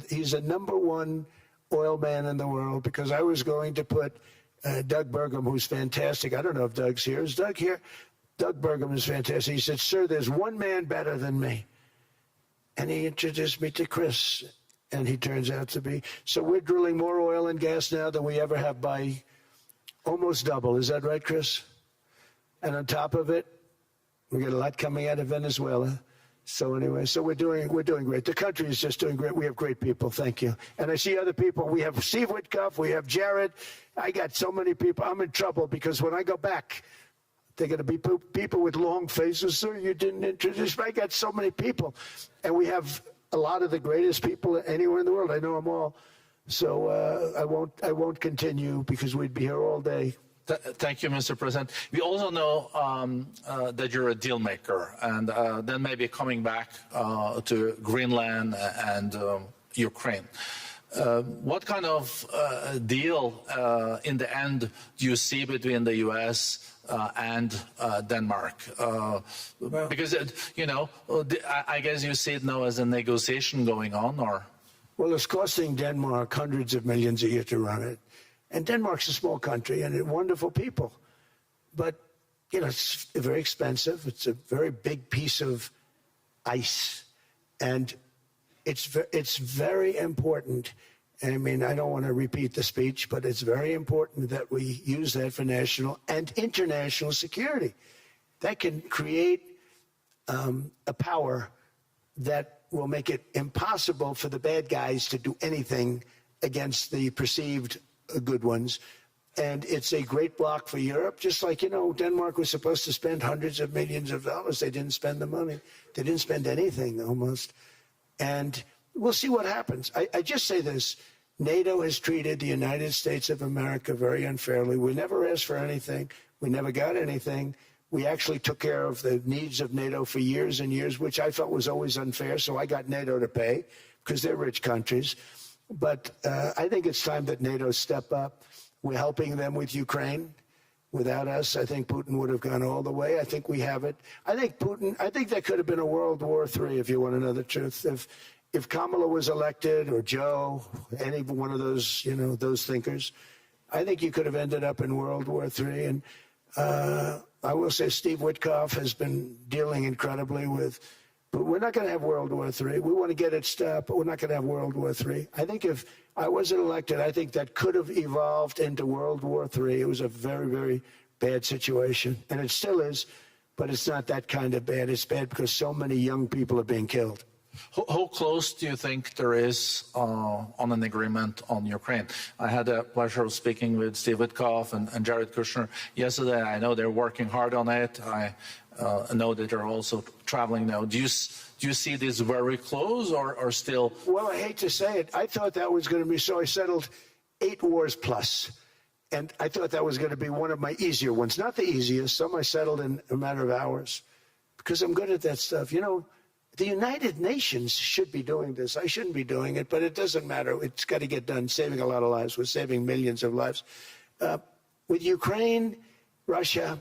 He's the #1 oil man in the world because I was going to put Doug Burgum, who's fantastic. I don't know if Doug's here. Is Doug here? Doug Burgum is fantastic. He said, "Sir, there's one man better than me." And he introduced me to Chris. And he turns out to be. So we're drilling more oil and gas now than we ever have by almost double. Is that right, Chris? And on top of it, we got a lot coming out of Venezuela. So anyway, so we're doing great. The country is just doing great. We have great people. Thank you. And I see other people. We have Steve Witkoff. We have Jared. I got so many people. I'm in trouble because when I go back, they're going to be people with long faces. Sir, you didn't introduce me. I got so many people. And we have a lot of the greatest people anywhere in the world. I know them all. So I won't continue because we'd be here all day. Thank you, Mr. President. We also know that you're a deal maker, and then maybe coming back to Greenland and Ukraine. What kind of deal in the end do you see between the U.S. And Denmark? Because, I guess you see it now as a negotiation going on, or? Well, it's costing Denmark hundreds of millions a year to run it. And Denmark's a small country and wonderful people. But, it's very expensive. It's a very big piece of ice. And it's very important. I mean, I don't want to repeat the speech, but it's very important that we use that for national and international security. That can create a power that will make it impossible for the bad guys to do anything against the perceived good ones. And it's a great block for Europe, just like, Denmark was supposed to spend hundreds of millions of dollars. They didn't spend the money. They didn't spend anything almost. And we'll see what happens. I just say this. NATO has treated the United States of America very unfairly. We never asked for anything. We never got anything. We actually took care of the needs of NATO for years and years, which I felt was always unfair. So I got NATO to pay because they're rich countries. But I think it's time that NATO step up. We're helping them with Ukraine. Without us, I think Putin would have gone all the way. I think we have it. I think there could have been a World War III, if you want to know the truth. If Kamala was elected, or Joe, any one of those, those thinkers, I think you could have ended up in World War III. And I will say Steve Witkoff has been dealing incredibly with, but we're not going to have World War III. We want to get it stopped, but we're not going to have World War III. I think if I wasn't elected, I think that could have evolved into World War III. It was a very, very bad situation, and it still is, but it's not that kind of bad. It's bad because so many young people are being killed. How close do you think there is on an agreement on Ukraine? I had the pleasure of speaking with Steve Witkoff and Jared Kushner yesterday. I know they're working hard on it. I know that they're also traveling now. Do you see this very close or still? Well, I hate to say it. I thought that was going to be so. I settled 8 wars plus. And I thought that was going to be one of my easier ones. Not the easiest. Some I settled in a matter of hours because I'm good at that stuff. The United Nations should be doing this. I shouldn't be doing it, but it doesn't matter. It's got to get done, saving a lot of lives. We're saving millions of lives. With Ukraine, Russia,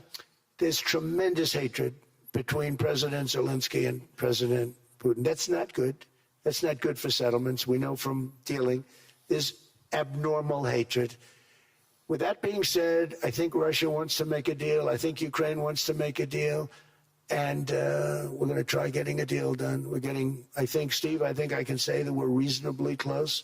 there's tremendous hatred between President Zelensky and President Putin. That's not good. That's not good for settlements. We know from dealing. There's abnormal hatred. With that being said, I think Russia wants to make a deal. I think Ukraine wants to make a deal. And we're going to try getting a deal done. We're getting, I think, Steve, I think I can say that we're reasonably close.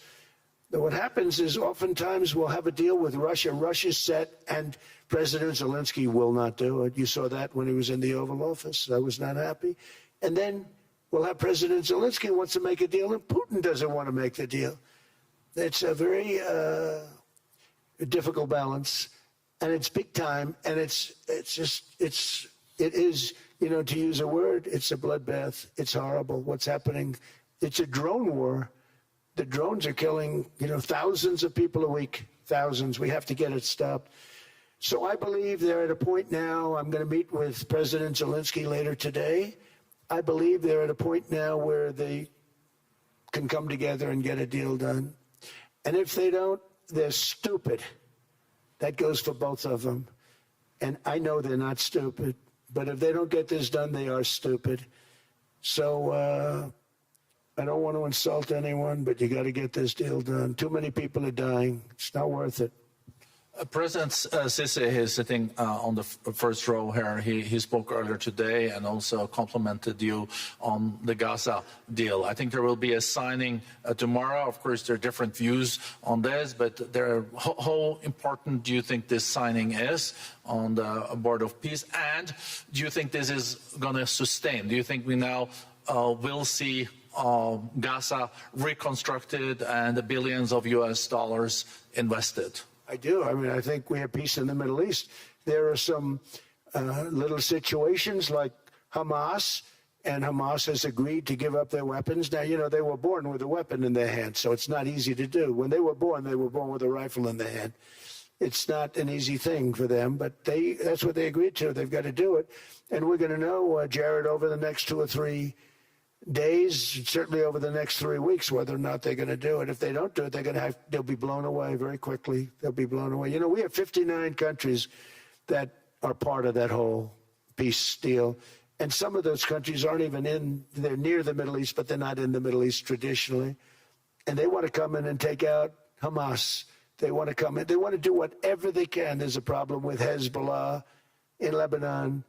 But what happens is oftentimes we'll have a deal with Russia. Russia's set, and President Zelensky will not do it. You saw that when he was in the Oval Office. I was not happy. And then we'll have President Zelensky wants to make a deal, and Putin doesn't want to make the deal. It's a very difficult balance, and it's big time, and it is, you know, to use a word, it's a bloodbath. It's horrible what's happening. It's a drone war. The drones are killing, you know, thousands of people a week, thousands. We have to get it stopped. So I believe they're at a point now, I'm going to meet with President Zelensky later today. I believe they're at a point now where they can come together and get a deal done. And if they don't, they're stupid. That goes for both of them. And I know they're not stupid. But if they don't get this done, they are stupid. So I don't want to insult anyone, but you got to get this deal done. Too many people are dying. It's not worth it. President Sisi is sitting on the first row here. He spoke earlier today and also complimented you on the Gaza deal. I think there will be a signing tomorrow. Of course, there are different views on this, but how important do you think this signing is on the Board of Peace? And do you think this is going to sustain? Do you think we now will see Gaza reconstructed and the billions of US dollars invested? I do. I mean, I think we have peace in the Middle East. There are some little situations like Hamas, and Hamas has agreed to give up their weapons. Now, you know, they were born with a weapon in their hand, so it's not easy to do. When they were born with a rifle in their hand. It's not an easy thing for them, but that's what they agreed to. They've got to do it. And we're going to know, Jared, over the next 2 or 3 days, certainly over the next 3 weeks, whether or not they're going to do it. If they don't do it, they'll be blown away very quickly. They'll be blown away. You know, we have 59 countries that are part of that whole peace deal. And some of those countries aren't even they're near the Middle East, but they're not in the Middle East traditionally. And they want to come in and take out Hamas. They want to come in. They want to do whatever they can. There's a problem with Hezbollah in Lebanon,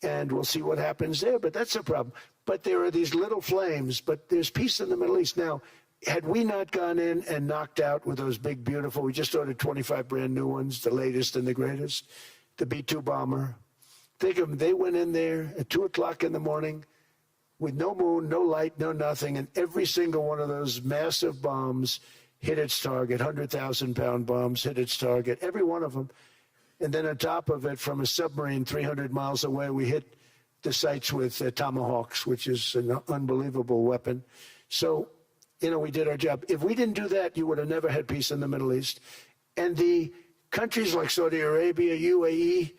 and we'll see what happens there. But that's a problem. But there are these little flames, but there's peace in the Middle East. Now, had we not gone in and knocked out with those big, beautiful, we just ordered 25 brand new ones, the latest and the greatest, the B-2 bomber. Think of them, they went in there at 2 o'clock in the morning with no moon, no light, no nothing, and every single one of those massive bombs hit its target, 100,000-pound bombs hit its target, every one of them. And then on top of it, from a submarine 300 miles away, we hit the sites with Tomahawks, which is an unbelievable weapon. So, you know, we did our job. If we didn't do that, you would have never had peace in the Middle East. And the countries like Saudi Arabia, UAE,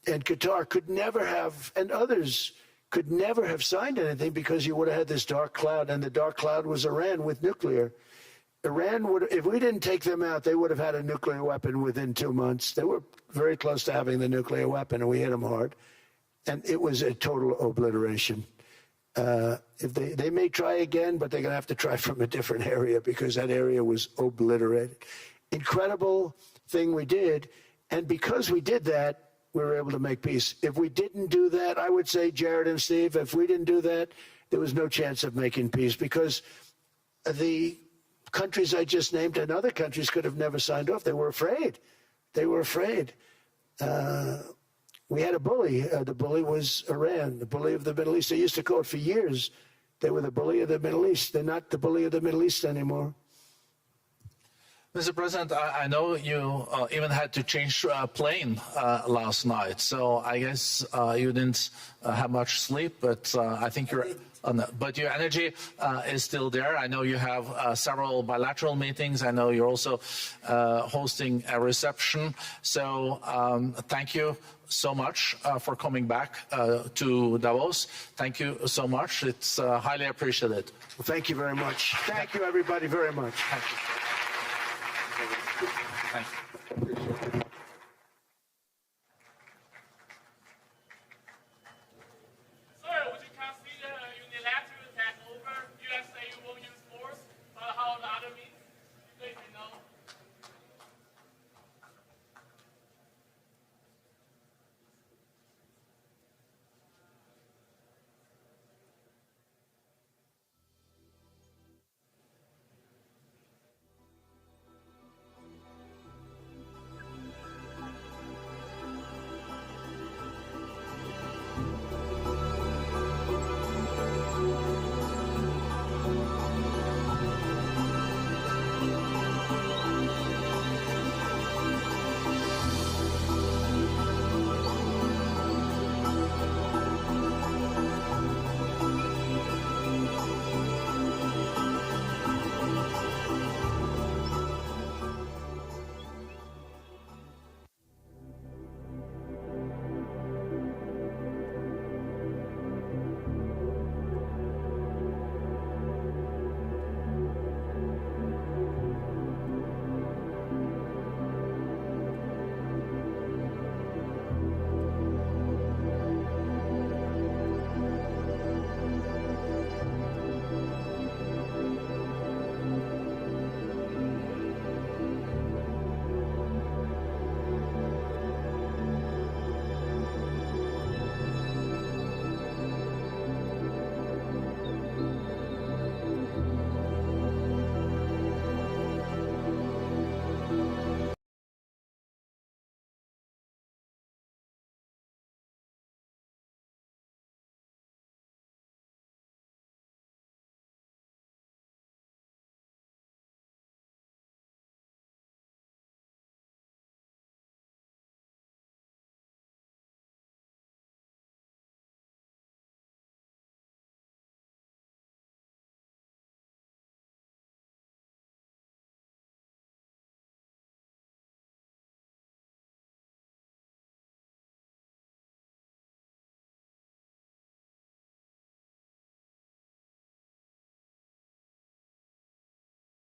and Qatar could never have, and others could never have signed anything because you would have had this dark cloud, and the dark cloud was Iran with nuclear. Iran would, if we didn't take them out, they would have had a nuclear weapon within 2 months. They were very close to having the nuclear weapon, and we hit them hard. And it was a total obliteration. If they may try again, but they're going to have to try from a different area because that area was obliterated. Incredible thing we did. And because we did that, we were able to make peace. If we didn't do that, I would say, Jared and Steve, if we didn't do that, there was no chance of making peace because the countries I just named and other countries could have never signed off. They were afraid. They were afraid. We had a bully. The bully was Iran, the bully of the Middle East. They used to call it for years. They were the bully of the Middle East. They're not the bully of the Middle East anymore. Mr. President, I know you even had to change plane last night, so I guess you didn't have much sleep, but I think but your energy is still there. I know you have several bilateral meetings. I know you're also hosting a reception. So thank you so much for coming back to Davos. Thank you so much. It's highly appreciated. Well, thank you very much. Thank you, everybody, very much. Thank you. Thank you.